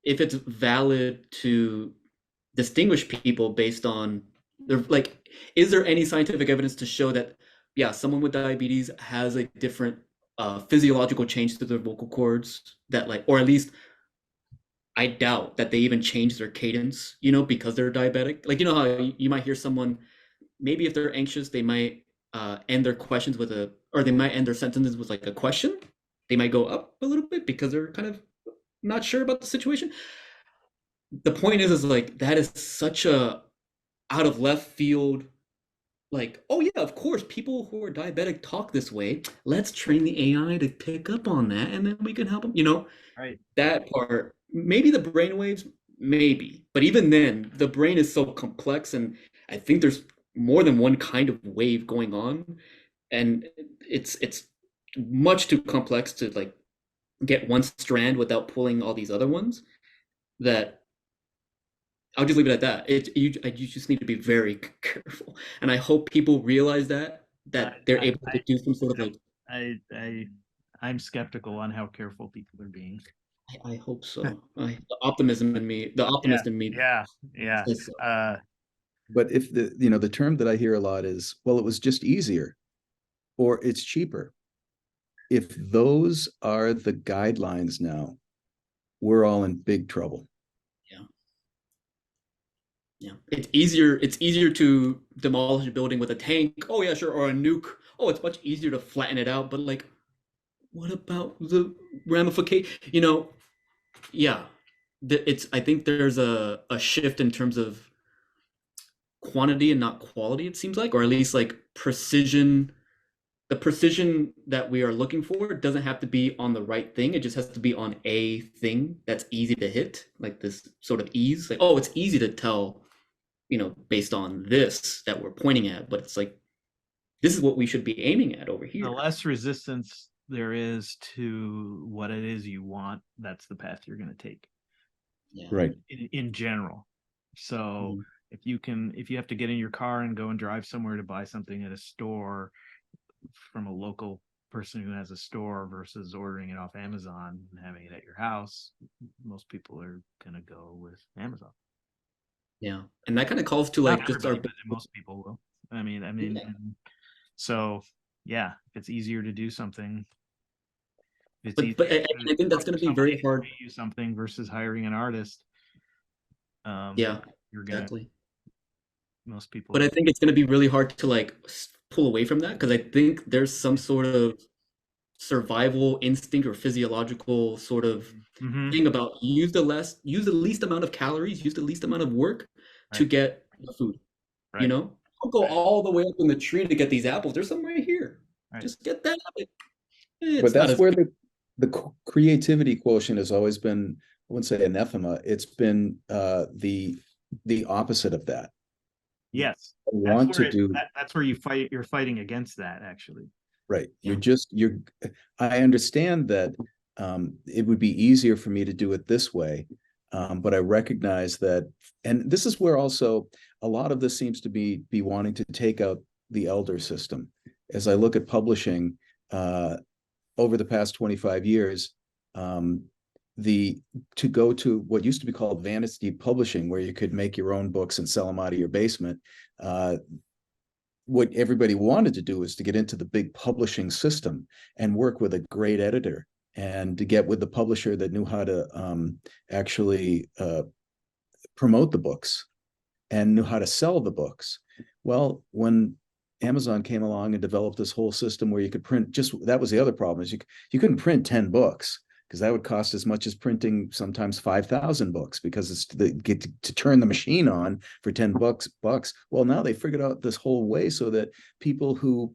if it's valid to distinguish people based on their, like, is there any scientific evidence to show that, yeah, someone with diabetes has a different physiological change to their vocal cords, that like, or at least I doubt that they even change their cadence, because they're diabetic. Like, how you might hear someone, maybe if they're anxious, they might end their questions with or they might end their sentences with like a question. They might go up a little bit because they're kind of not sure about the situation. The point is like, that is such a out of left field. Like, oh yeah, of course, people who are diabetic talk this way. Let's train the AI to pick up on that, and then we can help them. Right. That part, maybe the brain waves, maybe, but even then, the brain is so complex, and I think there's more than one kind of wave going on, and it's much too complex to like get one strand without pulling all these other ones. That I'll just leave it at that. You just need to be very careful, and I hope people realize I, that they're I, able to do some sort of like. I'm skeptical on how careful people are being. I hope so. The optimism in me, the Yeah, optimist in me yeah, yeah. says so. But if the term that I hear a lot is, well, it was just easier or it's cheaper. If those are the guidelines now, we're all in big trouble. Yeah. Yeah. It's easier to demolish a building with a tank. Oh yeah, sure, or a nuke. Oh, it's much easier to flatten it out, but like, what about the ramification? Yeah. I think there's a shift in terms of quantity and not quality, it seems like, or at least like precision. The precision that we are looking for doesn't have to be on the right thing. It just has to be on a thing that's easy to hit, like this sort of ease. Like, oh, it's easy to tell, based on this that we're pointing at, but it's like, this is what we should be aiming at over The here. less resistance there is to what it is you want, that's the path you're going to take. Yeah. Right. In general. So if you have to get in your car and go and drive somewhere to buy something at a store, from a local person who has a store versus ordering it off Amazon and having it at your house, most people are gonna go with Amazon. Yeah, and that kind of calls to Not like just our everybody, but most people will. yeah. So yeah, it's easier to do something. It's But easier I think for that's going to be somebody very to hard. pay you something versus hiring an artist. Yeah, You're gonna exactly. most But I people. think it's going to be really hard to like pull away from that because I think there's some sort of survival instinct or physiological sort of Mm-hmm. thing about use the least amount of calories, use the least amount of work to Right, get the food. You right, know, don't go right, all the way up in the tree to get these apples. There's some right here. right. Just get that. But It's not that's as where the creativity quotient has always been, I wouldn't say anathema, it's been the opposite of that. Yes, I want to do that's where you fight. You're fighting against that actually. right. yeah. I understand that it would be easier for me to do it this way. But I recognize that, and this is where also a lot of this seems to be wanting to take out the elder system. As I look at publishing, over the past 25 years, the to go to what used to be called vanity publishing, where you could make your own books and sell them out of your basement. What everybody wanted to do is to get into the big publishing system and work with a great editor and to get with the publisher that knew how to actually promote the books and knew how to sell the books. Well, when Amazon came along and developed this whole system where you could print that was the other problem is you couldn't print 10 books because that would cost as much as printing sometimes 5,000 books because it's get to turn the machine on for 10 bucks. Well, now they figured out this whole way so that people who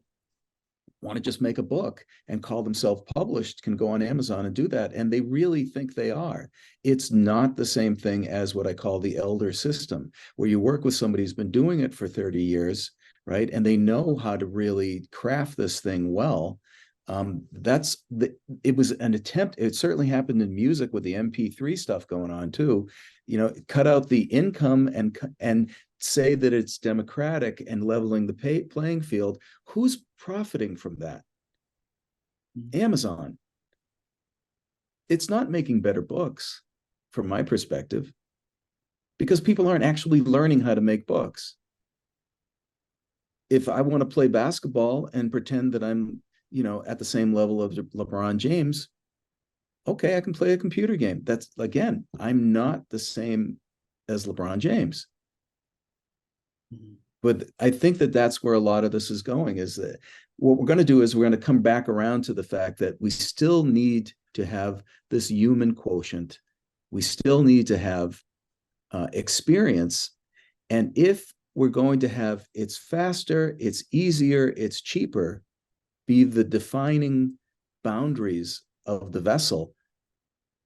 want to just make a book and call themselves published can go on Amazon and do that. And they really think they are. It's not the same thing as what I call the elder system, where you work with somebody who's been doing it for 30 years, right? And they know how to really craft this thing well. It was an attempt. It certainly happened in music with the MP3 stuff going on too. Cut out the income and say that it's democratic and leveling the playing field. Who's profiting from that? Amazon. It's not making better books from my perspective because people aren't actually learning how to make books. If I want to play basketball and pretend that I'm, at the same level of LeBron James, okay, I can play a computer game. That's, again, I'm not the same as LeBron James. But I think that that's where a lot of this is going, is that what we're going to do is we're going to come back around to the fact that we still need to have this human quotient. We still need to have experience. And if we're going to have it's faster, it's easier, it's cheaper, be the defining boundaries of the vessel,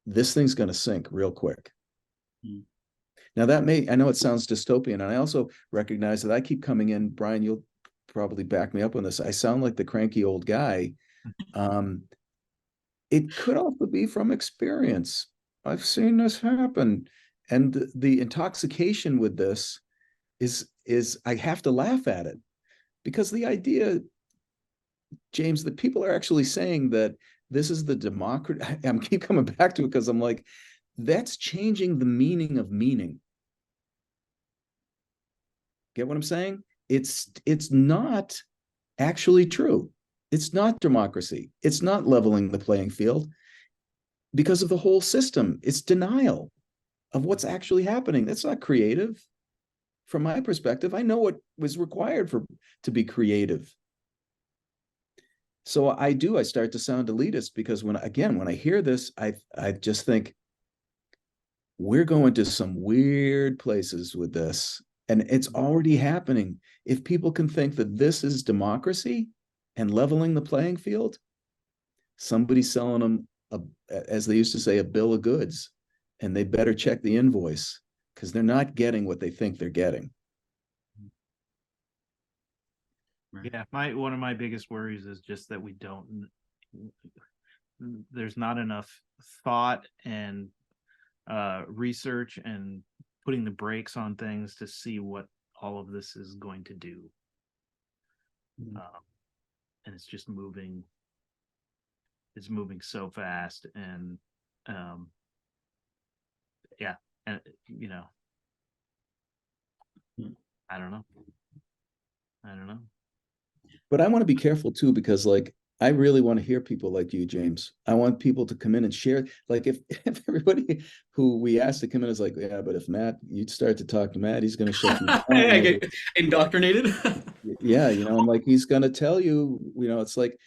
this thing's going to sink real quick. Now I know it sounds dystopian, and I also recognize that I keep coming in, Bryan, you'll probably back me up on this. I sound like the cranky old guy. It could also be from experience. I've seen this happen. And the intoxication with this is I have to laugh at it because the idea, James, that people are actually saying that this is the democracy. I keep coming back to it because I'm like, that's changing the meaning of meaning. Get what I'm saying? It's not actually true. It's not democracy. It's not leveling the playing field because of the whole system. It's denial of what's actually happening. That's not creative. From my perspective, I know what was required to be creative. So I start to sound elitist because when I hear this, I just think we're going to some weird places with this. And it's already happening. If people can think that this is democracy and leveling the playing field, somebody's selling them, as they used to say, a bill of goods, and they better check the invoice because they're not getting what they think they're getting. Yeah, one of my biggest worries is just that there's not enough thought and research and putting the brakes on things to see what all of this is going to do. and it's just moving. It's moving so fast, and yeah, and you know, I don't know. But I want to be careful too, because like I really want to hear people like you, James. I want people to come in and share. Like if everybody who we asked to come in is like, yeah, but if Matt, you'd start to talk to Matt, he's going to shut you down. I get indoctrinated. Yeah, I'm like, he's going to tell you, it's like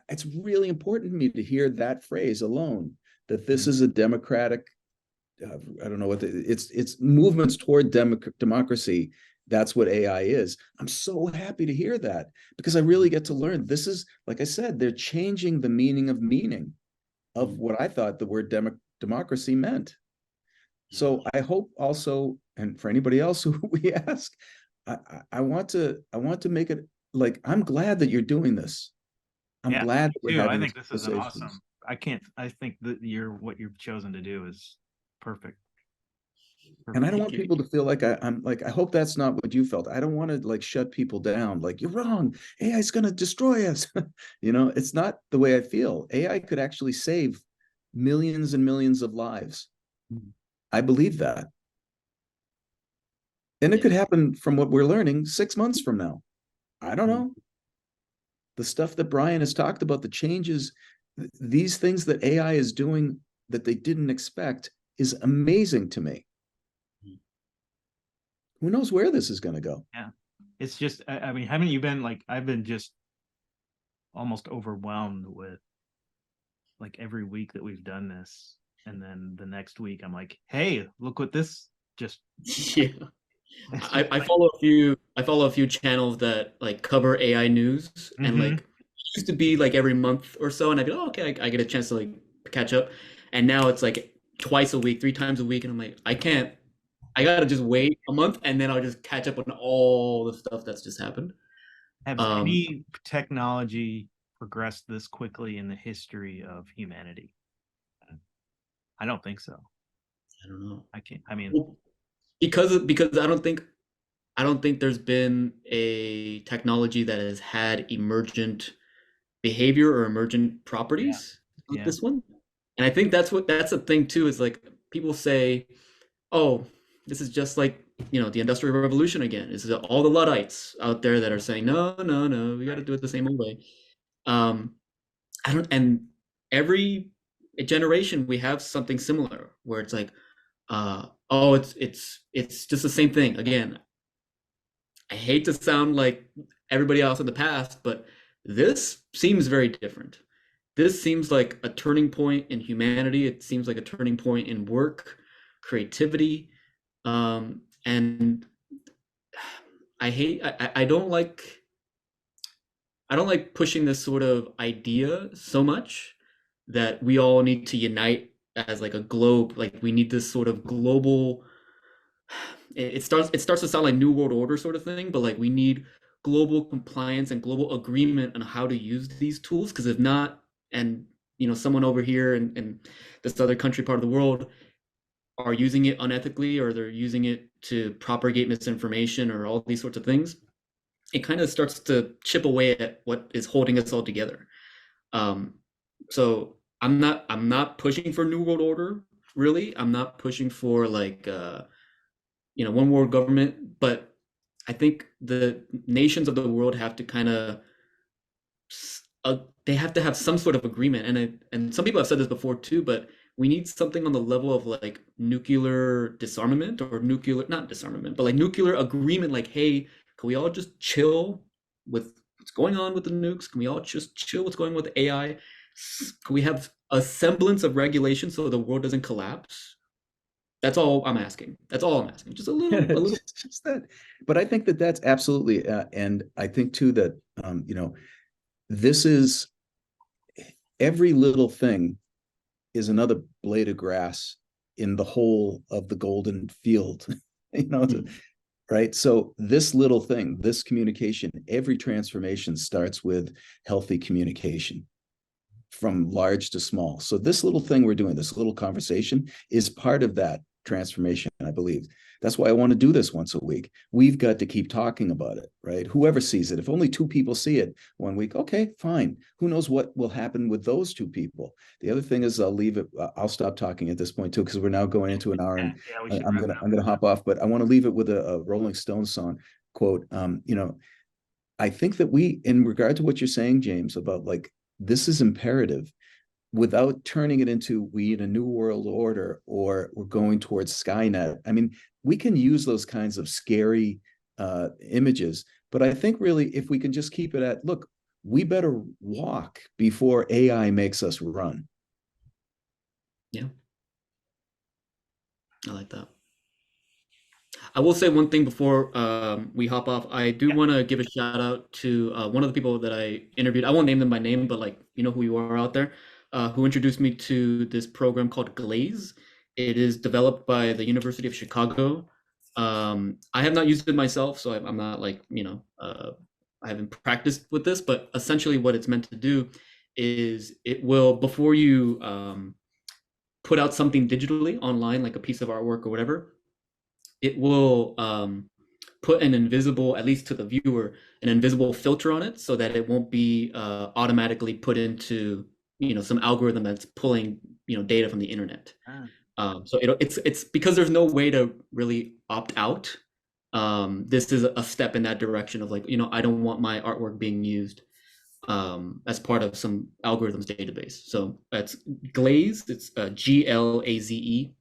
it's really important to me to hear that phrase alone, that this is a democratic, I don't know what it's movements toward democracy. That's what AI is. I'm so happy to hear that, because I really get to learn. This is, like I said, they're changing the meaning of what I thought the word democracy meant. So I hope also, and for anybody else who we ask, I want to make it like, I'm glad that you're doing this. I'm glad that we're too. I having think these this is an conversations. awesome. I think that what you've chosen to do is perfect. And I don't Thank want you. people to feel like I'm like, I hope that's not what you felt. I don't want to like shut people down. Like, you're wrong. AI is going to destroy us. It's not the way I feel. AI could actually save millions and millions of lives. I believe that. And it could happen, from what we're learning, 6 months from now. I don't know. The stuff that Bryan has talked about, the changes, these things that AI is doing that they didn't expect, is amazing to me. Who knows where this is going to go? Yeah, it's just, I mean, haven't you been like, I've been just almost overwhelmed with like every week that we've done this, and then the next week I'm like, hey, look what this just. Yeah. I follow a few channels that like cover AI news, and like it used to be like every month or so, and I'd be, oh, okay, I get a chance to like catch up, and now it's like twice a week, 3 times a week, and I'm like, I gotta just wait a month, and then I'll just catch up on all the stuff that's just happened. Has any technology progressed this quickly in the history of humanity? I don't think so. I don't know. I can't. I mean, Well, because I don't think there's been a technology that has had emergent behavior or emergent properties like yeah. this one. And I think that's the thing too, is like people say, oh, this is just like, the Industrial Revolution again. It's all the Luddites out there that are saying, no, no, no, we got to do it the same old way. And every generation we have something similar where it's like, oh, it's just the same thing again. I hate to sound like everybody else in the past, but this seems very different. This seems like a turning point in humanity. It seems like a turning point in work, creativity, and I don't like pushing this sort of idea so much that we all need to unite as like a globe. Like we need this sort of global. It starts to sound like New World Order sort of thing, but like we need global compliance and global agreement on how to use these tools. Because if not, and someone over here in this other country part of the world are using it unethically, or they're using it to propagate misinformation or all these sorts of things, it kind of starts to chip away at what is holding us all together. So I'm not pushing for New World Order, really. I'm not pushing for like one world government, but I think the nations of the world have to kind of they have to have some sort of agreement, and some people have said this before too, but we need something on the level of like nuclear disarmament, or nuclear, not disarmament, but like nuclear agreement. Like, hey, can we all just chill with what's going on with the nukes? Can we all just chill what's going on with AI? Can we have a semblance of regulation so the world doesn't collapse? That's all I'm asking. That's all I'm asking. Just a little. Just that. But I think that that's absolutely, and I think too that this is, every little thing is another blade of grass in the whole of the golden field. Right? So this little thing, this communication, every transformation starts with healthy communication, from large to small. So this little thing we're doing, this little conversation, is part of that transformation, I believe. That's why I want to do this once a week. We've got to keep talking about it, right? Whoever sees it, if only 2 people see it 1 week, okay, fine. Who knows what will happen with those 2 people? The other thing is I'll leave it. I'll stop talking at this point too, because we're now going into an hour, and we should I'm wrap it up. gonna hop off. But I want to leave it with a Rolling Stones song quote. I think that in regard to what you're saying, James, about like this is imperative, without turning it into we need a new world order or we're going towards Skynet. I mean, we can use those kinds of scary images, but I think really if we can just keep it at, look, we better walk before AI makes us run. Yeah, I like that. I will say one thing before we hop off. I do want to give a shout out to one of the people that I interviewed. I won't name them by name, but like, you know who you are out there, who introduced me to this program called Glaze. It is developed by the University of Chicago. I have not used it myself, so I'm not like, I haven't practiced with this, but essentially what it's meant to do is it will, before you put out something digitally online, like a piece of artwork or whatever, it will put an invisible, at least to the viewer, an invisible filter on it so that it won't be automatically put into, some algorithm that's pulling, data from the internet. So it's because there's no way to really opt out. This is a step in that direction of like, I don't want my artwork being used as part of some algorithms database. So that's Glaze. It's GLAZE.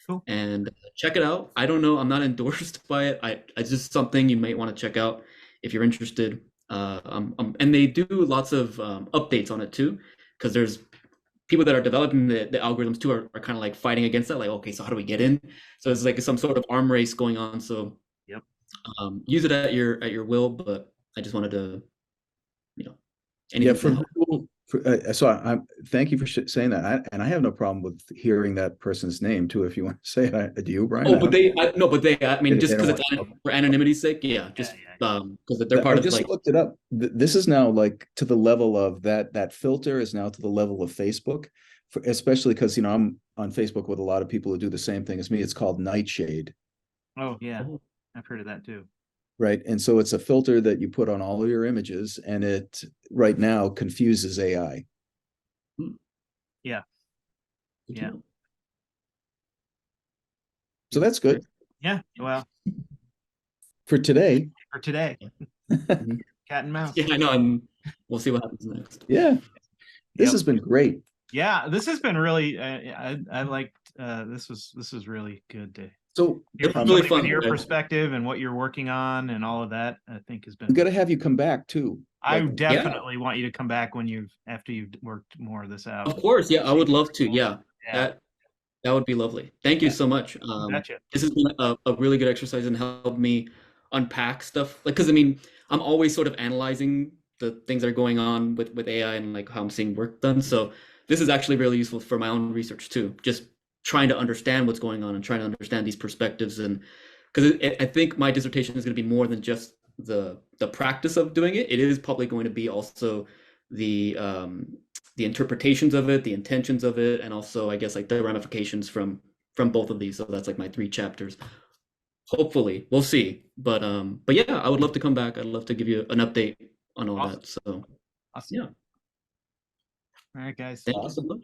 Cool. And check it out. I don't know. I'm not endorsed by it. It's just something you might want to check out if you're interested. And they do lots of updates on it too, because there's people that are developing the algorithms too are kind of like fighting against that. Like, okay, so how do we get in? So it's like some sort of arm race going on. So yep. Use it at your will. But I just wanted to, anything. So thank you for saying that. And I have no problem with hearing that person's name too, if you want to say it. Do you, Brian? Oh, but I mean, just because it's for anonymity's sake, yeah, just because they're part of just like. Looked it up. This is now like to the level of that filter is now to the level of Facebook, especially because I'm on Facebook with a lot of people who do the same thing as me. It's called Nightshade. Oh yeah, I've heard of that too. Right. And so it's a filter that you put on all of your images, and it right now confuses AI. Yeah. Yeah. So that's good. Yeah. Well, for today. Cat and mouse. Yeah, I know. And we'll see what happens next. Yeah. This has been great. Yeah, this has been really I liked this was really good to so it's really fun. Your perspective and what you're working on and all of that, I think has been. We got to have you come back too. I definitely want you to come back after you've worked more of this out. Of course, yeah, I would love to. Yeah. That would be lovely. Thank you so much. This has been a really good exercise and helped me unpack stuff. Like, because I mean, I'm always sort of analyzing the things that are going on with AI and like how I'm seeing work done. So this is actually really useful for my own research too. Just trying to understand what's going on and trying to understand these perspectives, and because I think my dissertation is going to be more than just the practice of doing it. It is probably going to be also the interpretations of it, the intentions of it, and also I guess like the ramifications from both of these. So that's like my 3 chapters. Hopefully, we'll see. But yeah, I would love to come back. I'd love to give you an update on all that. So awesome. Yeah. All right, guys. Thank you so much.